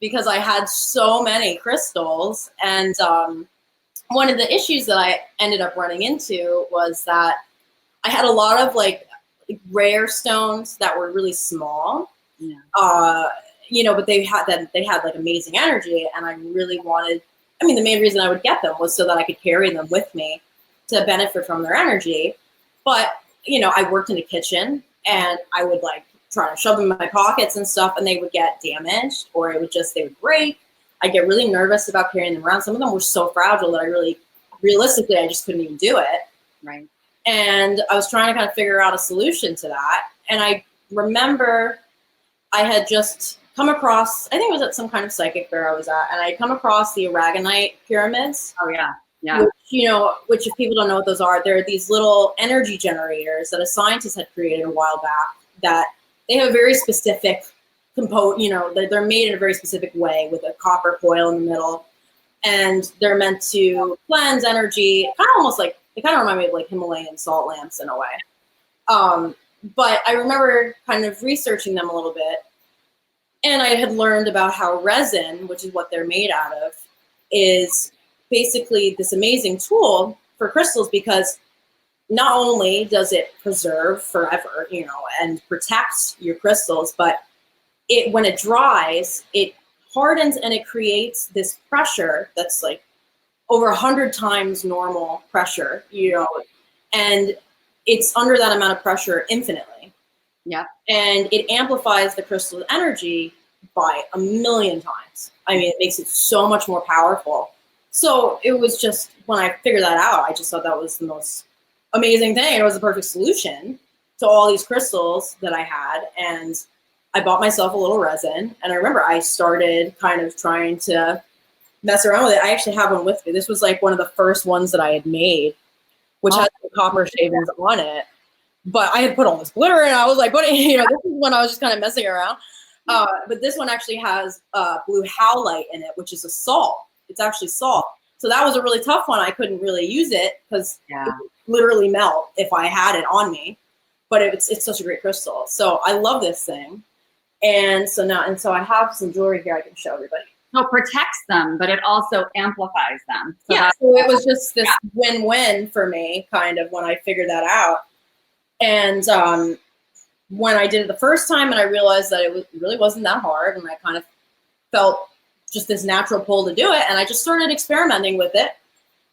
because I had so many crystals. And one of the issues that I ended up running into was that I had a lot of like rare stones that were really small, you know, but they had like amazing energy, and I really wanted, I mean, the main reason I would get them was so that I could carry them with me to benefit from their energy. But, you know, I worked in a kitchen, and I would like try to shove them in my pockets and stuff, and they would get damaged, or they would break. I get really nervous about carrying them around. Some of them were so fragile that realistically, I just couldn't even do it. Right. And I was trying to kind of figure out a solution to that. And I remember I had just come across, I think it was at some kind of psychic fair I was at, and I had come across the aragonite pyramids. Oh yeah. Yeah. Which, you know, which if people don't know what those are, they're these little energy generators that a scientist had created a while back that they have a very specific component, you know, they're made in a very specific way with a copper coil in the middle. And they're meant to cleanse energy, kind of almost like, they kind of remind me of like Himalayan salt lamps in a way. But I remember kind of researching them a little bit. And I had learned about how resin, which is what they're made out of, is basically this amazing tool for crystals, because not only does it preserve forever, you know, and protect your crystals, but it, when it dries, it hardens and it creates this pressure that's like over 100 times normal pressure, you know, and it's under that amount of pressure infinitely. Yeah. And it amplifies the crystal's energy by 1,000,000 times. I mean, it makes it so much more powerful. So it was just, when I figured that out, I just thought that was the most amazing thing. It was the perfect solution to all these crystals that I had. And I bought myself a little resin. And I remember I started kind of trying to mess around with it. I actually have one with me. This was like one of the first ones that I had made, which had the copper shavings on it. But I had put all this glitter in. I was like, what, you know, this is when I was just kind of messing around. But this one actually has blue howlite in it, which is a salt. It's actually salt. So that was a really tough one. I couldn't really use it because it would literally melt if I had it on me. But it's such a great crystal. So I love this thing. And so I have some jewelry here I can show everybody. So it protects them, but it also amplifies them. So yeah. So it was just this win-win for me, kind of, when I figured that out. And when I did it the first time, and I realized that it really wasn't that hard, and I kind of felt just this natural pull to do it, and I just started experimenting with it.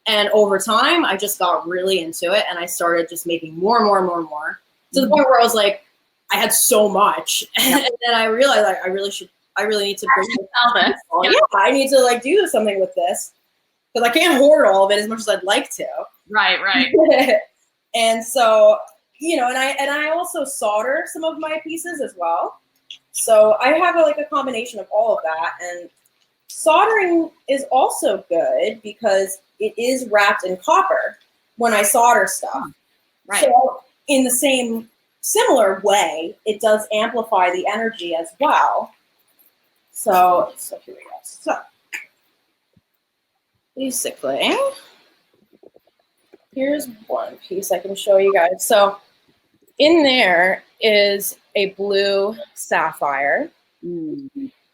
And over time, I just got really into it, and I started just making more and more and more and more, to the point where I was like, I had so much, and then I realized like I really need to bring this. Yeah, I need to like do something with this, because I can't hoard all of it as much as I'd like to. Right. And so, you know, and I also solder some of my pieces as well. So I have a combination of all of that. And soldering is also good because it is wrapped in copper when I solder stuff. Right. So in the same similar way, it does amplify the energy as well. So here we go. So basically, here's one piece I can show you guys. So in there is a blue sapphire.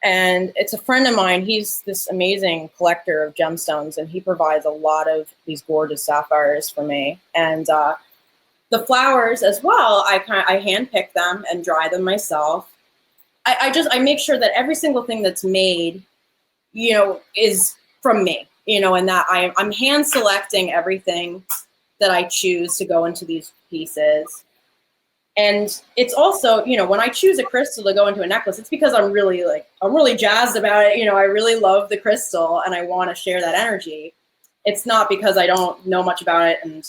And it's a friend of mine. He's this amazing collector of gemstones, and he provides a lot of these gorgeous sapphires for me. And the flowers as well, I hand pick them and dry them myself. I make sure that every single thing that's made, you know, is from me, you know, and that I'm hand selecting everything that I choose to go into these pieces. And it's also, you know, when I choose a crystal to go into a necklace, it's because I'm really jazzed about it. You know, I really love the crystal and I want to share that energy. It's not because I don't know much about it and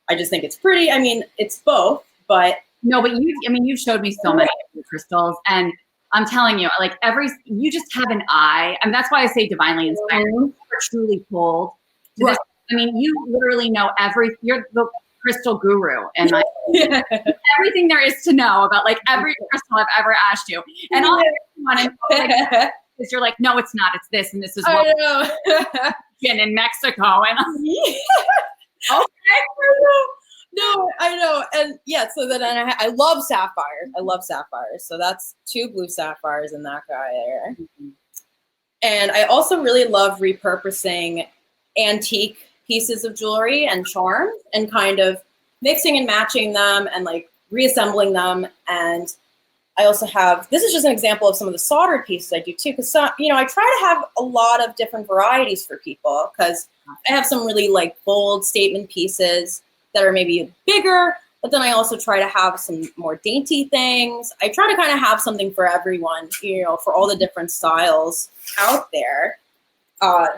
I just think it's pretty. I mean, it's both, but. No, but you've showed me so many crystals, and I'm telling you, like you just have an eye. I mean, that's why I say divinely inspired. You're truly pulled to this. I mean, you literally know you're the crystal guru, and like everything there is to know about like every crystal I've ever asked you. And all is you're like, no, it's not. It's this, and this is what in Mexico. And okay. No, I know. And yeah, so then I love sapphires. I love sapphires. So that's 2 blue sapphires in that guy there. And I also really love repurposing antique pieces of jewelry and charms and kind of mixing and matching them and like reassembling them. And I also have, this is just an example of some of the soldered pieces I do too, because, you know, I try to have a lot of different varieties for people, because I have some really like bold statement pieces that are maybe bigger, but then I also try to have some more dainty things. I try to kind of have something for everyone, you know, for all the different styles out there.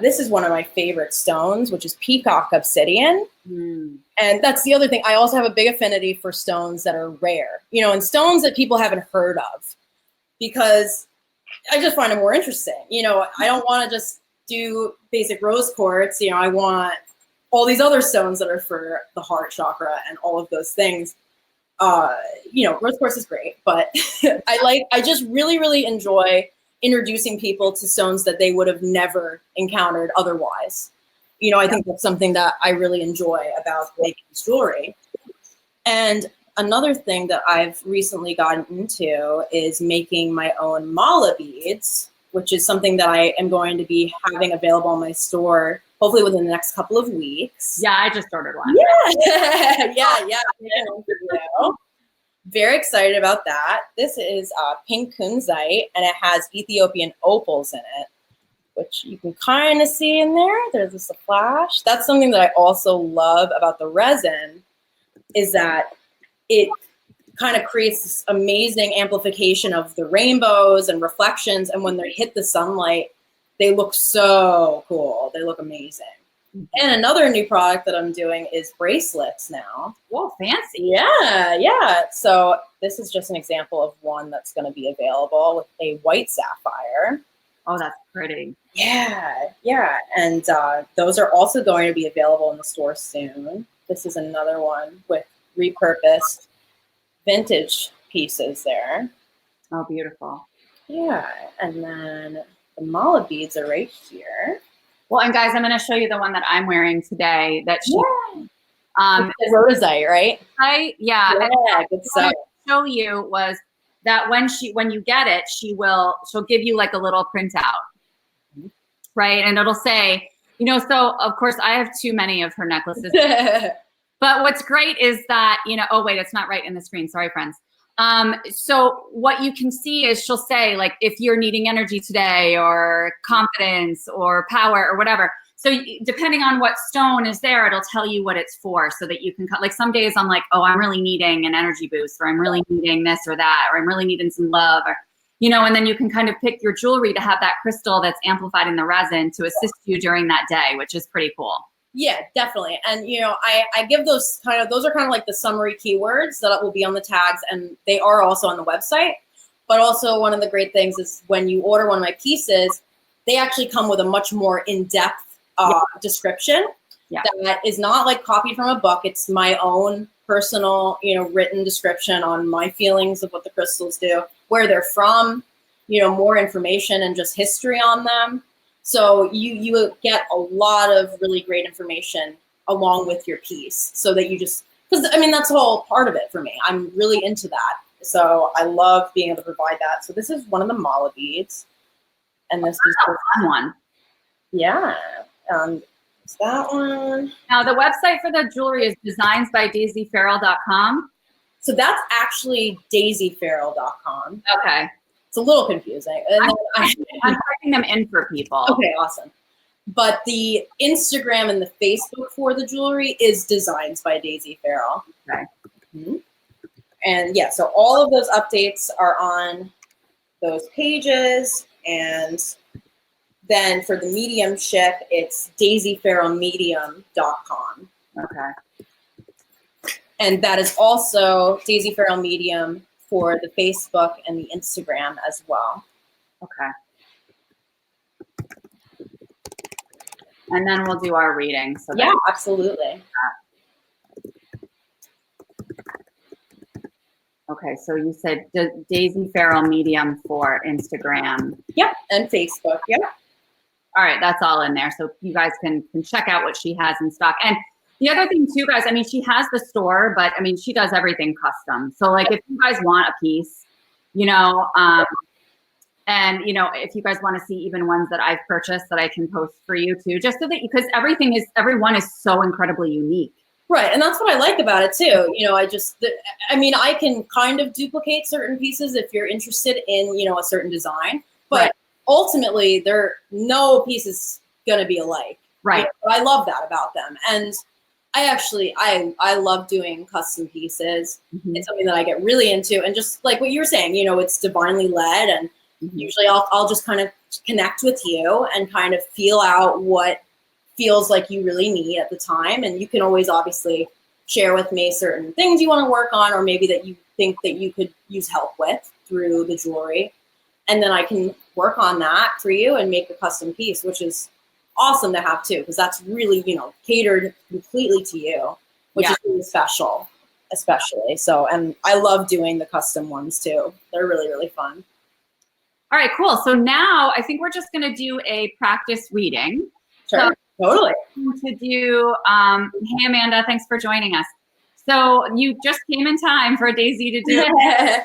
This is one of my favorite stones, which is peacock obsidian. And that's the other thing. I also have a big affinity for stones that are rare, you know, and stones that people haven't heard of. because I just find it more interesting. You know, I don't want to just do basic rose quartz. You know, I want all these other stones that are for the heart chakra and all of those things. You know, rose quartz is great, but I just really, really enjoy introducing people to stones that they would have never encountered otherwise. You know, I think that's something that I really enjoy about making jewelry. And another thing that I've recently gotten into is making my own mala beads, which is something that I am going to be having available in my store, hopefully within the next couple of weeks. Yeah, I just ordered one. Yeah, yeah. Very excited about that. This is pink kunzite, and it has Ethiopian opals in it, which you can kind of see in there. There's just a flash. That's something that I also love about the resin, is that it kind of creates this amazing amplification of the rainbows and reflections. And when they hit the sunlight, they look so cool. They look amazing. And another new product that I'm doing is bracelets now. Whoa, fancy. Yeah, yeah. So this is just an example of one that's going to be available with a white sapphire. Oh, that's pretty. Yeah, yeah. And those are also going to be available in the store soon. This is another one with repurposed vintage pieces there. Oh, beautiful. Yeah, and then the mala beads are right here. Well, and guys, I'm going to show you the one that I'm wearing today. That she, rhodozite, right? Yeah. Yeah, good stuff. What I show you was that when you get it, she'll give you like a little printout, right? And it'll say, you know, so of course I have too many of her necklaces. But what's great is that, you know, oh wait, it's not right in the screen. Sorry, friends. So what you can see is she'll say, like, if you're needing energy today, or confidence or power or whatever. So depending on what stone is there, it'll tell you what it's for, so that you can, like, some days I'm like, oh, I'm really needing an energy boost, or I'm really needing this or that, or I'm really needing some love, or, you know, and then you can kind of pick your jewelry to have that crystal that's amplified in the resin to assist you during that day, which is pretty cool. Yeah, definitely. And, you know, I give those are kind of like the summary keywords that will be on the tags, and they are also on the website. But also one of the great things is when you order one of my pieces, they actually come with a much more in-depth description that is not like copied from a book. It's my own personal, you know, written description on my feelings of what the crystals do, where they're from, you know, more information and just history on them. So you get a lot of really great information along with your piece, so that you just, because I mean, that's the whole part of it for me. I'm really into that. So I love being able to provide that. So this is one of the mala beads. And this is a fun one. Yeah. It's that one. Now the website for the jewelry is designsbydaisyfarrell.com. So that's actually daisyfarrell.com. Okay. It's a little confusing. And I'm typing them in for people. Okay, awesome. But the Instagram and the Facebook for the jewelry is Designs by Daisy Farrell. Okay. Mm-hmm. And yeah, so all of those updates are on those pages. And then for the mediumship, it's daisyfarrellmedium.com. Okay. And that is also Daisy Farrell Medium for the Facebook and the Instagram as well. Okay. And then we'll do our reading. So yeah, absolutely. Okay, so you said Daisy Farrell Medium for Instagram. Yep, and Facebook. Yep. All right, that's all in there. So you guys can check out what she has in stock. And the other thing too, guys, I mean, she has the store, but I mean, she does everything custom. So like if you guys want a piece, you know, and you know, if you guys want to see even ones that I've purchased that I can post for you too, just so that, because everyone is so incredibly unique. Right, and that's what I like about it too. You know, I mean, I can kind of duplicate certain pieces if you're interested in, you know, a certain design, but ultimately, no piece is going to be alike. Right. You know, but I love that about them, and I love doing custom pieces. Mm-hmm. It's something that I get really into, and just like what you were saying, you know, it's divinely led, and usually I'll just kind of connect with you and kind of feel out what feels like you really need at the time. And you can always obviously share with me certain things you want to work on, or maybe that you think that you could use help with through the jewelry. and then I can work on that for you and make a custom piece, which is awesome to have too, because that's really, you know, catered completely to you, which is really special, especially. So, and I love doing the custom ones too. They're really, really fun. All right, cool. So now I think we're just going to do a practice reading. Sure, totally. To do, hey Amanda, thanks for joining us. So you just came in time for Daisy to do it.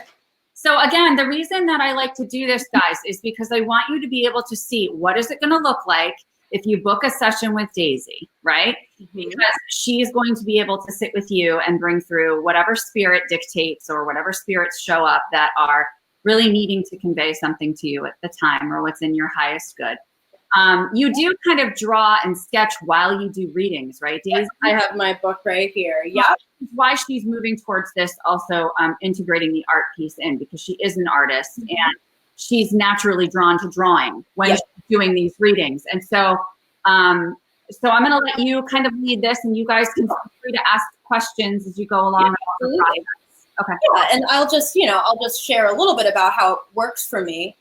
So again, the reason that I like to do this, guys, is because I want you to be able to see what is it going to look like if you book a session with Daisy, right? Because she's going to be able to sit with you and bring through whatever spirit dictates or whatever spirits show up that are really needing to convey something to you at the time or what's in your highest good. You do kind of draw and sketch while you do readings, right, Daisy? I have my book right here. Yeah. Why she's moving towards this, also integrating the art piece in, because she is an artist and she's naturally drawn to drawing when she's doing these readings. And so, so I'm going to let you kind of lead this, and you guys can feel free to ask questions as you go along. Absolutely. Okay. Yeah, and I'll just, you know, I'll just share a little bit about how it works for me.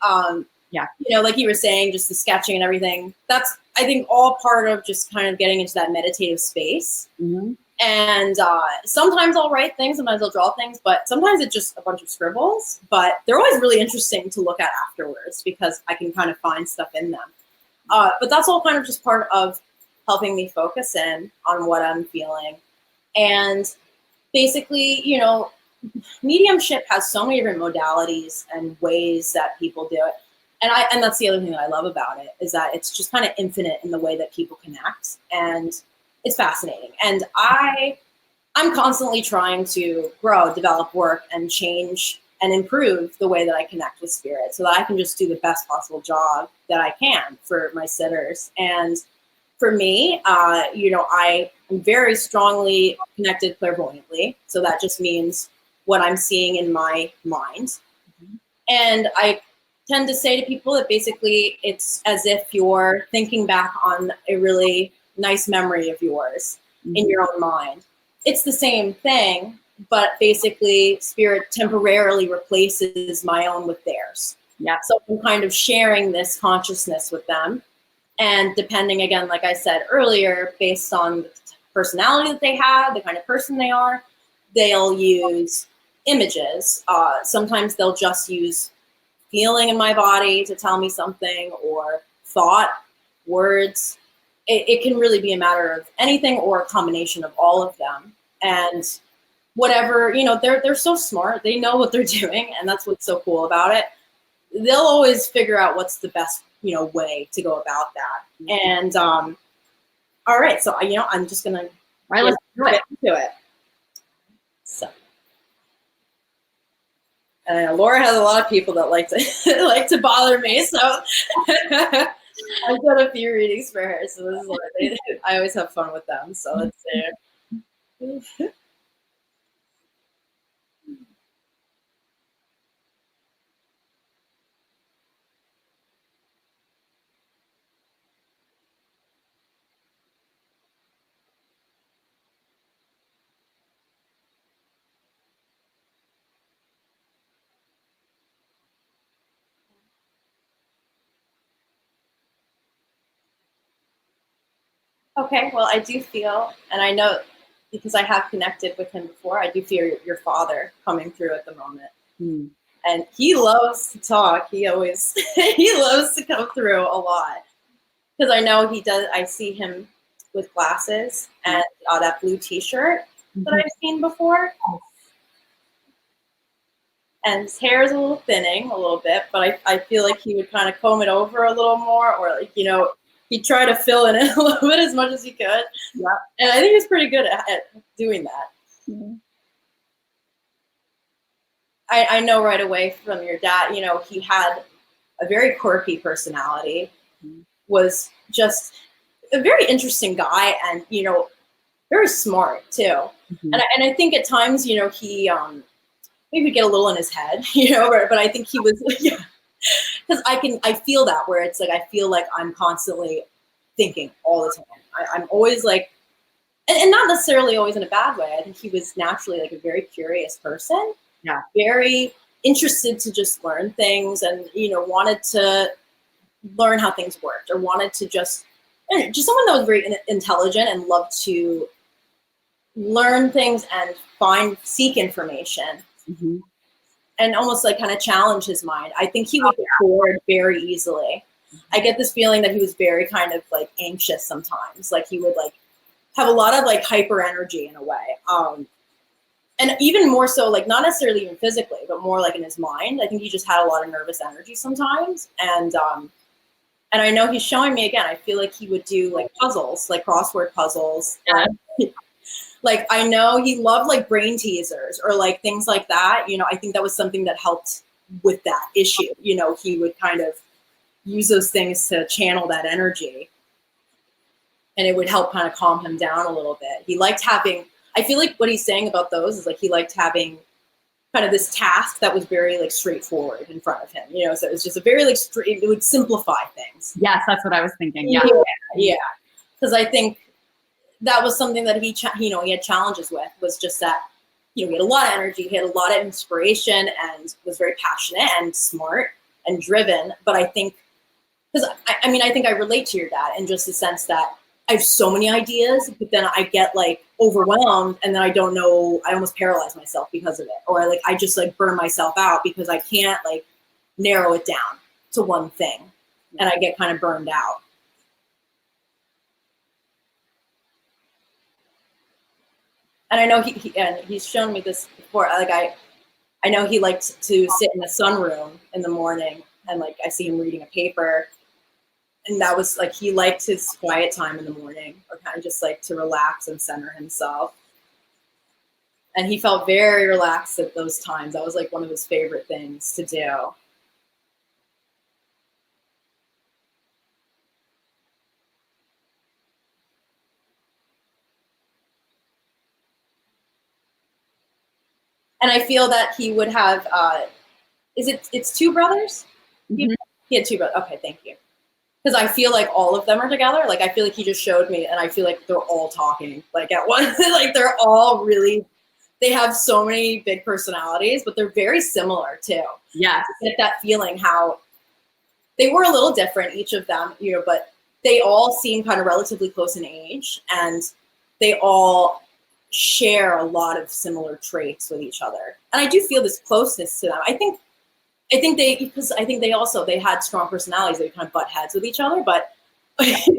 You know, like you were saying, just the sketching and everything. That's, I think, all part of just kind of getting into that meditative space. And sometimes I'll write things, sometimes I'll draw things, but sometimes it's just a bunch of scribbles. But they're always really interesting to look at afterwards because I can kind of find stuff in them. But that's all kind of just part of helping me focus in on what I'm feeling. And basically, you know, mediumship has so many different modalities and ways that people do it. And that's the other thing that I love about it, is that it's just kind of infinite in the way that people connect, and it's fascinating. And I'm constantly trying to grow, develop, work, and change and improve the way that I connect with spirit, so that I can just do the best possible job that I can for my sitters. And for me, you know, I am very strongly connected clairvoyantly, so that just means what I'm seeing in my mind. And I tend to say to people that basically it's as if you're thinking back on a really nice memory of yours in your own mind. It's the same thing, but basically spirit temporarily replaces my own with theirs. So I'm kind of sharing this consciousness with them. And depending, again, like I said earlier, based on the personality that they have, the kind of person they are, they'll use images. Sometimes they'll just use feeling in my body to tell me something, or thought, words. It can really be a matter of anything or a combination of all of them. And whatever, you know, they're so smart. They know what they're doing, and that's what's so cool about it. They'll always figure out what's the best, you know, way to go about that. And all right, so you know, I'm just gonna let's get into it. So. Laura has a lot of people that like to like to bother me, so I've done a few readings for her. So this is what I always have fun with them. So let's see. Okay, well, I do feel, and I know because I have connected with him before, I do feel your father coming through at the moment. And he loves to talk. He always, he loves to come through a lot. Because I know he does, I see him with glasses and that blue t-shirt that I've seen before. And his hair is a little thinning a little bit, but I feel like he would kind of comb it over a little more, or like, you know, he'd try to fill it in a little bit as much as he could. And I think he's pretty good at doing that. I know right away from your dad, you know, he had a very quirky personality, was just a very interesting guy, and, you know, very smart too. And I think at times, you know, he maybe get a little in his head, you know, but I think he was, because I feel that, where it's like, I feel like I'm constantly thinking all the time. I'm always like, and not necessarily always in a bad way. I think he was naturally like a very curious person. Very interested to just learn things and, wanted to learn how things worked, or wanted to just someone that was very intelligent and loved to learn things and seek information. Mm-hmm. And almost like kind of challenge his mind. I think he would get bored very easily. I get this feeling that he was very kind of like anxious sometimes. Like he would like have a lot of like hyper energy in a way. And even more so, like not necessarily even physically, but more like in his mind. I think he just had a lot of nervous energy sometimes. And I know he's showing me again, I feel like he would do like puzzles, like crossword puzzles. Yeah. Like, I know he loved like brain teasers or like things like that. I think that was something that helped with that issue. He would kind of use those things to channel that energy, and it would help kind of calm him down a little bit. He liked having, I feel like what he's saying about those is like he liked having kind of this task that was very like straightforward in front of him, so it was just a very like straight, it would simplify things. Yes, that's what I was thinking. Yeah. Yeah. Because I think that was something that he had challenges with, was just that, he had a lot of energy, he had a lot of inspiration, and was very passionate and smart and driven. But I think, because I think I relate to your dad in just the sense that I have so many ideas, but then I get like overwhelmed, and then I don't know, I almost paralyze myself because of it. Or like, I just like burn myself out because I can't like narrow it down to one thing, and I get kind of burned out. And I know he's shown me this before. Like I know he liked to sit in the sunroom in the morning, and like I see him reading a paper, and that was like he liked his quiet time in the morning, or kind of just like to relax and center himself. And he felt very relaxed at those times. That was like one of his favorite things to do. And I feel that he would have, it's two brothers? Mm-hmm. He had two brothers. Okay, thank you. Because I feel like all of them are together. Like, I feel like he just showed me, and I feel like they're all talking, like, at once. Like, they're all really, they have so many big personalities, but they're very similar, too. Yes. I get that feeling how they were a little different, each of them, but they all seem kind of relatively close in age, and they all share a lot of similar traits with each other. And I do feel this closeness to them. I think they had strong personalities. They kind of butt heads with each other, but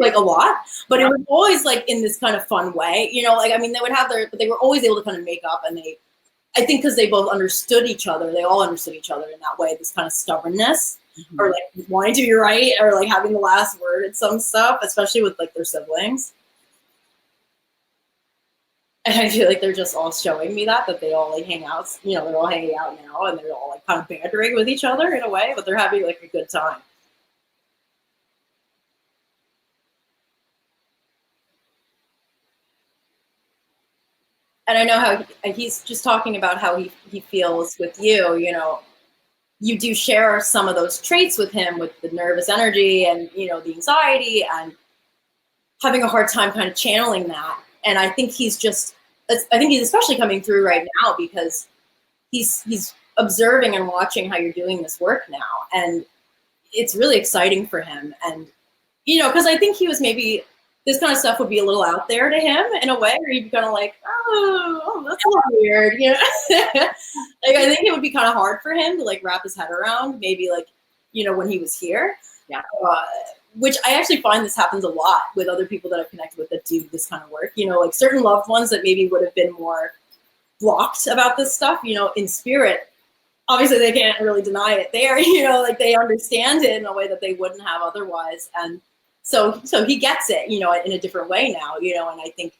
like a lot, but it was always like in this kind of fun way, like, I mean, they would have but they were always able to kind of make up, and I think because they both understood each other, they all understood each other in that way, this kind of stubbornness, mm-hmm. or like wanting to be right, or like having the last word at some stuff, especially with like their siblings. And I feel like they're just all showing me that they all like hang out, they're all hanging out now, and they're all like kind of bantering with each other in a way, but they're having like a good time. And I know how he's just talking about how he feels with you, you do share some of those traits with him, with the nervous energy and, the anxiety, and having a hard time kind of channeling that. And I think he's especially coming through right now, because he's observing and watching how you're doing this work now. And it's really exciting for him. And, because I think he was maybe, this kind of stuff would be a little out there to him in a way, where he'd be kind of like, oh, that's a little weird, Like, I think it would be kind of hard for him to like wrap his head around, maybe like, when he was here. Yeah. Which I actually find this happens a lot with other people that I've connected with that do this kind of work. Like certain loved ones that maybe would have been more blocked about this stuff, in spirit, obviously they can't really deny it there, like they understand it in a way that they wouldn't have otherwise. And so he gets it, in a different way now, and I think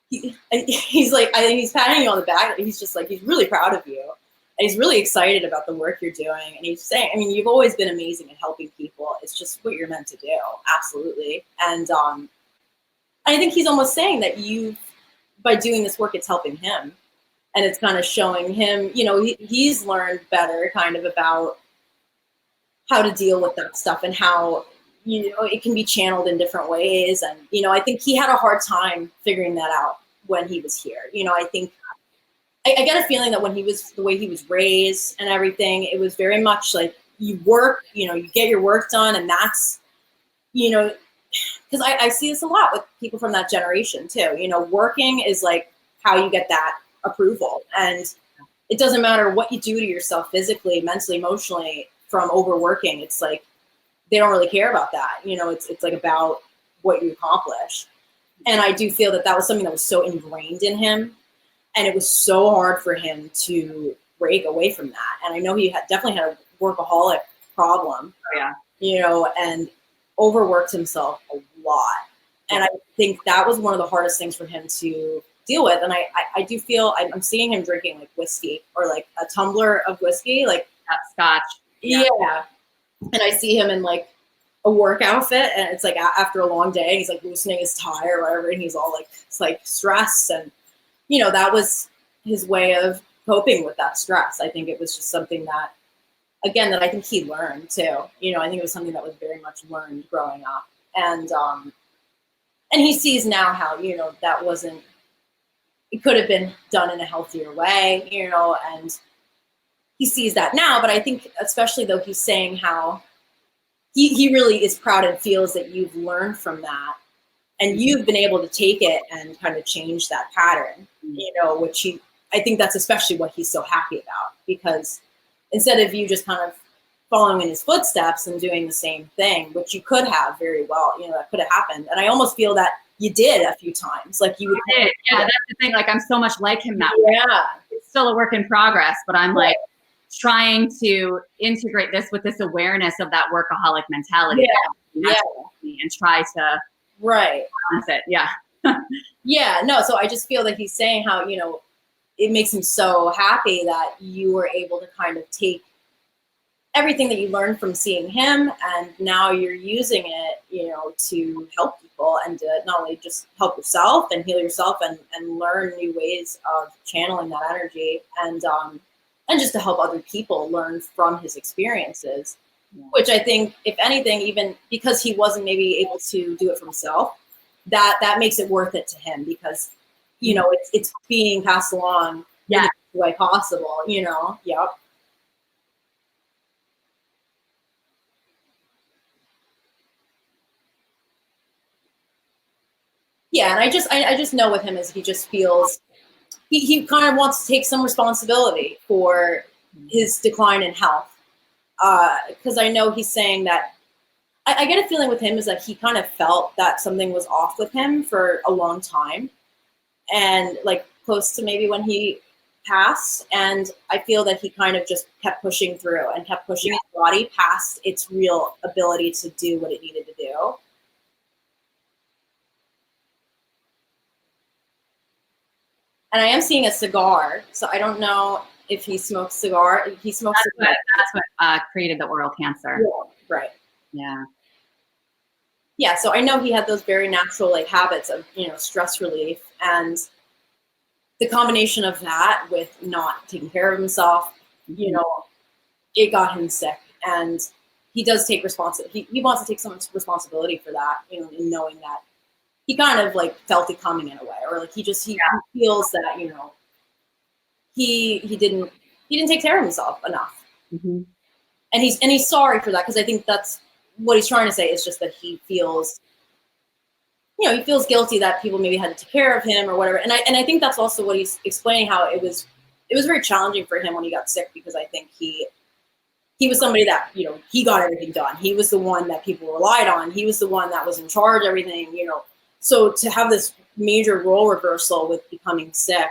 he's like, I think he's patting you on the back. He's just like, he's really proud of you. And he's really excited about the work you're doing. And he's saying, I mean, you've always been amazing at helping people. It's just what you're meant to do. Absolutely. And I think he's almost saying that by doing this work, it's helping him. And it's kind of showing him, he's learned better kind of about how to deal with that stuff, and how, it can be channeled in different ways. And, I think he had a hard time figuring that out when he was here. I get a feeling that when the way he was raised and everything, it was very much like you work, you get your work done, and that's, because I see this a lot with people from that generation too. Working is like how you get that approval. And it doesn't matter what you do to yourself physically, mentally, emotionally from overworking. It's like they don't really care about that. It's like about what you accomplish. And I do feel that was something that was so ingrained in him. And it was so hard for him to break away from that. And I know he definitely had a workaholic problem. Oh, yeah. And overworked himself a lot. And I think that was one of the hardest things for him to deal with. And I do feel I'm seeing him drinking like whiskey, or like a tumbler of whiskey, like scotch. Yeah. And I see him in like a work outfit, and it's like after a long day, he's like loosening his tie or whatever, and he's all like, it's like stressed. And that was his way of coping with that stress. I think it was just something that, again, that I think he learned too. I think it was something that was very much learned growing up. And he sees now how, that wasn't, it could have been done in a healthier way, and he sees that now. But I think especially though, he's saying how he really is proud and feels that you've learned from that, and you've been able to take it and kind of change that pattern, which I think that's especially what he's so happy about, because instead of you just kind of following in his footsteps and doing the same thing, which you could have very well, that could have happened. And I almost feel that you did a few times, like you did. Yeah, that's the thing. Like, I'm so much like him now. Yeah. It's still a work in progress, but I'm like trying to integrate this with this awareness of that workaholic mentality. Yeah. And try to balance it. Yeah. Yeah. No, so I just feel that he's saying how, it makes him so happy that you were able to kind of take everything that you learned from seeing him, and now you're using it, to help people, and to not only just help yourself and heal yourself and learn new ways of channeling that energy, and just to help other people learn from his experiences, which I think, if anything, even because he wasn't maybe able to do it for himself, that makes it worth it to him, because it's being passed along in the best way possible, Yep. Yeah, and I just know with him is he just feels he kind of wants to take some responsibility for his decline in health, because I know he's saying that I get a feeling with him is that he kind of felt that something was off with him for a long time, and like close to maybe when he passed, and I feel that he kind of just kept pushing through and kept pushing his body past its real ability to do what it needed to do. And I am seeing a cigar, so I don't know if he smokes cigar. He smokes cigar. That's what created the oral cancer. Yeah, right. Yeah. Yeah, so I know he had those very natural like habits of, stress relief, and the combination of that with not taking care of himself, it got him sick, and he does take responsibility. He wants to take some responsibility for that, in knowing that he kind of like felt it coming in a way, or like he feels that, he didn't take care of himself enough. Mm-hmm. And he's sorry for that, because I think that's what he's trying to say, is just that he feels, he feels guilty that people maybe had to take care of him or whatever. And I think that's also what he's explaining, how it was very challenging for him when he got sick, because I think he was somebody that, he got everything done. He was the one that people relied on. He was the one that was in charge of everything, So to have this major role reversal with becoming sick,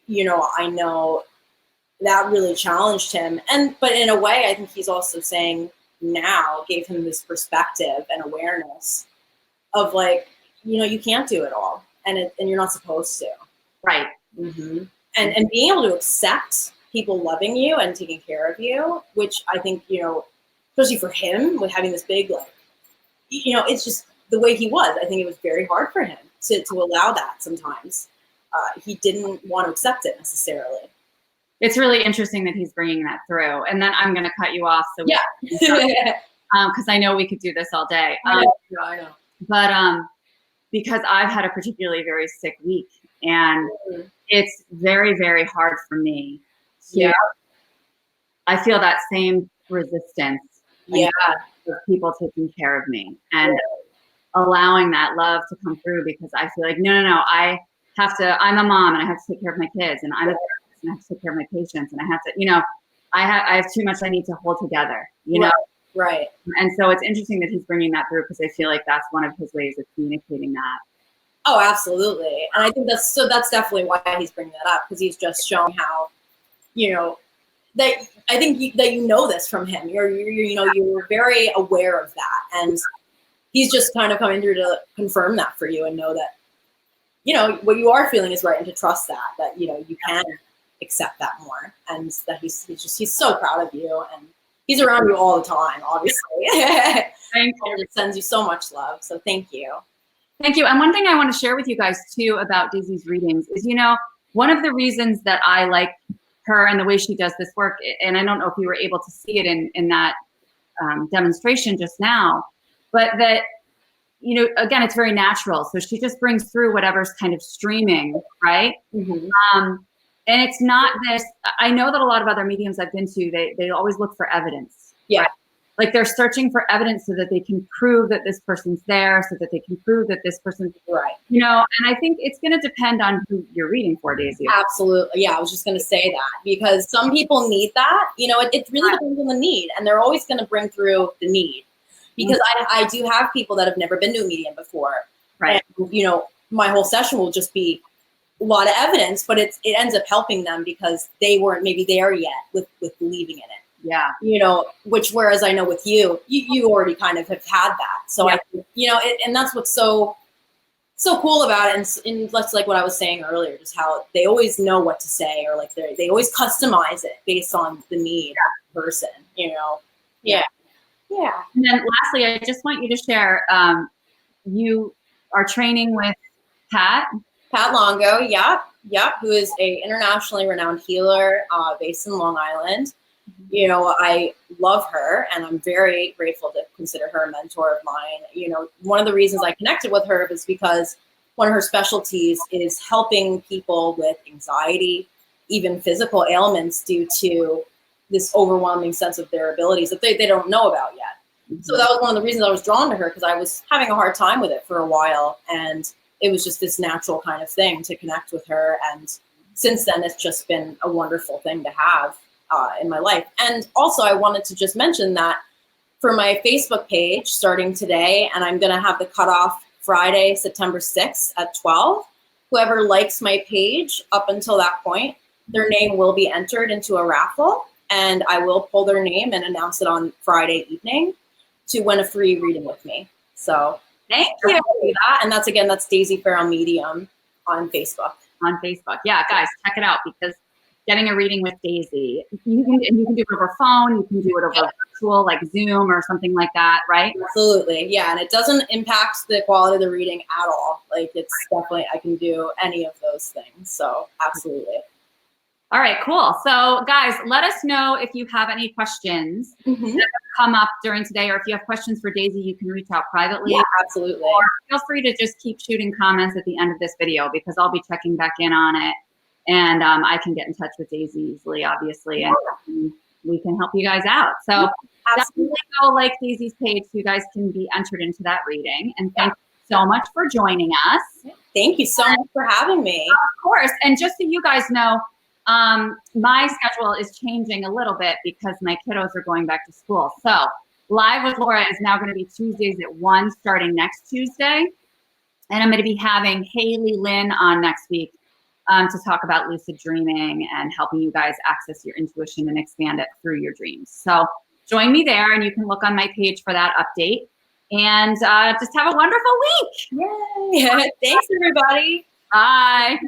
I know that really challenged him. But in a way, I think he's also saying now gave him this perspective and awareness of like, you can't do it all, and you're not supposed to. Right. Mm-hmm. And being able to accept people loving you and taking care of you, which I think, especially for him with having this big, like, it's just the way he was. I think it was very hard for him to allow that sometimes. He didn't want to accept it necessarily. It's really interesting that he's bringing that through. And then I'm going to cut you off. So because I know we could do this all day. I know. But because I've had a particularly very sick week, and it's very, very hard for me to, I feel that same resistance of people taking care of me and allowing that love to come through, because I feel like, no, I'm a mom and I have to take care of my kids, and I'm a therapist and I have to take care of my patients, and I have to, I have too much I need to hold together, know? Right. And so it's interesting that he's bringing that through, because I feel like that's one of his ways of communicating that. Oh, absolutely. And I think that's definitely why he's bringing that up, because he's just showing how, that I think that this from him. You're very aware of that, and he's just kind of coming through to confirm that for you and know that, what you are feeling is right, and to trust that you can accept that more, and that he's so proud of you, and he's around you all the time, obviously. Thank you. It sends you so much love. So thank you. Thank you. And one thing I want to share with you guys too about Daisy's readings is, one of the reasons that I like her and the way she does this work, and I don't know if you were able to see it in that demonstration just now, but that, again, it's very natural. So she just brings through whatever's kind of streaming, right? Mm-hmm. And it's not this, I know that a lot of other mediums I've been to, they always look for evidence. Yeah. Right? Like they're searching for evidence so that they can prove that this person's there, so that they can prove that this person's right. And I think it's going to depend on who you're reading for, Daisy. Absolutely. Yeah, I was just going to say that, because some people need that. It really depends on the need, and they're always going to bring through the need, because I do have people that have never been to a medium before. Right. And, my whole session will just be a lot of evidence, but it ends up helping them because they weren't maybe there yet with believing in it. Yeah. Which, whereas I know with you already kind of have had that. So I, and that's what's so cool about it. And that's like what I was saying earlier, just how they always know what to say, or like they always customize it based on the need of the person, Yeah. And then lastly, I just want you to share, you are training with Pat Longo. Yep. Who is a internationally renowned healer, based in Long Island. I love her, and I'm very grateful to consider her a mentor of mine. One of the reasons I connected with her is because one of her specialties is helping people with anxiety, even physical ailments, due to this overwhelming sense of their abilities that they don't know about yet. Mm-hmm. So that was one of the reasons I was drawn to her, because I was having a hard time with it for a while, and it was just this natural kind of thing to connect with her. And since then, it's just been a wonderful thing to have in my life. And also, I wanted to just mention that for my Facebook page starting today, and I'm going to have the cutoff Friday, September 6th at 12. Whoever likes my page up until that point, their name will be entered into a raffle, and I will pull their name and announce it on Friday evening to win a free reading with me. So thank you. And that's Daisy Farrell Medium on Facebook. Yeah, guys, check it out, because getting a reading with Daisy, you can do it over phone, you can do it over virtual, like Zoom or something like that, right? Absolutely, yeah, and it doesn't impact the quality of the reading at all. Like, it's definitely, I can do any of those things, so absolutely. All right, cool. So guys, let us know if you have any questions that have come up during today, or if you have questions for Daisy, you can reach out privately. Yeah, absolutely. Or feel free to just keep shooting comments at the end of this video, because I'll be checking back in on it. And I can get in touch with Daisy easily, obviously, and we can help you guys out. So definitely go like Daisy's page so you guys can be entered into that reading. And thank you so much for joining us. Thank you so much for having me. Of course. And just so you guys know, my schedule is changing a little bit because my kiddos are going back to school. So Live with Laura is now going to be Tuesdays at 1 starting next Tuesday. And I'm going to be having Haley Lynn on next week to talk about lucid dreaming and helping you guys access your intuition and expand it through your dreams. So join me there, and you can look on my page for that update. And just have a wonderful week. Yay. Thanks, everybody. Bye.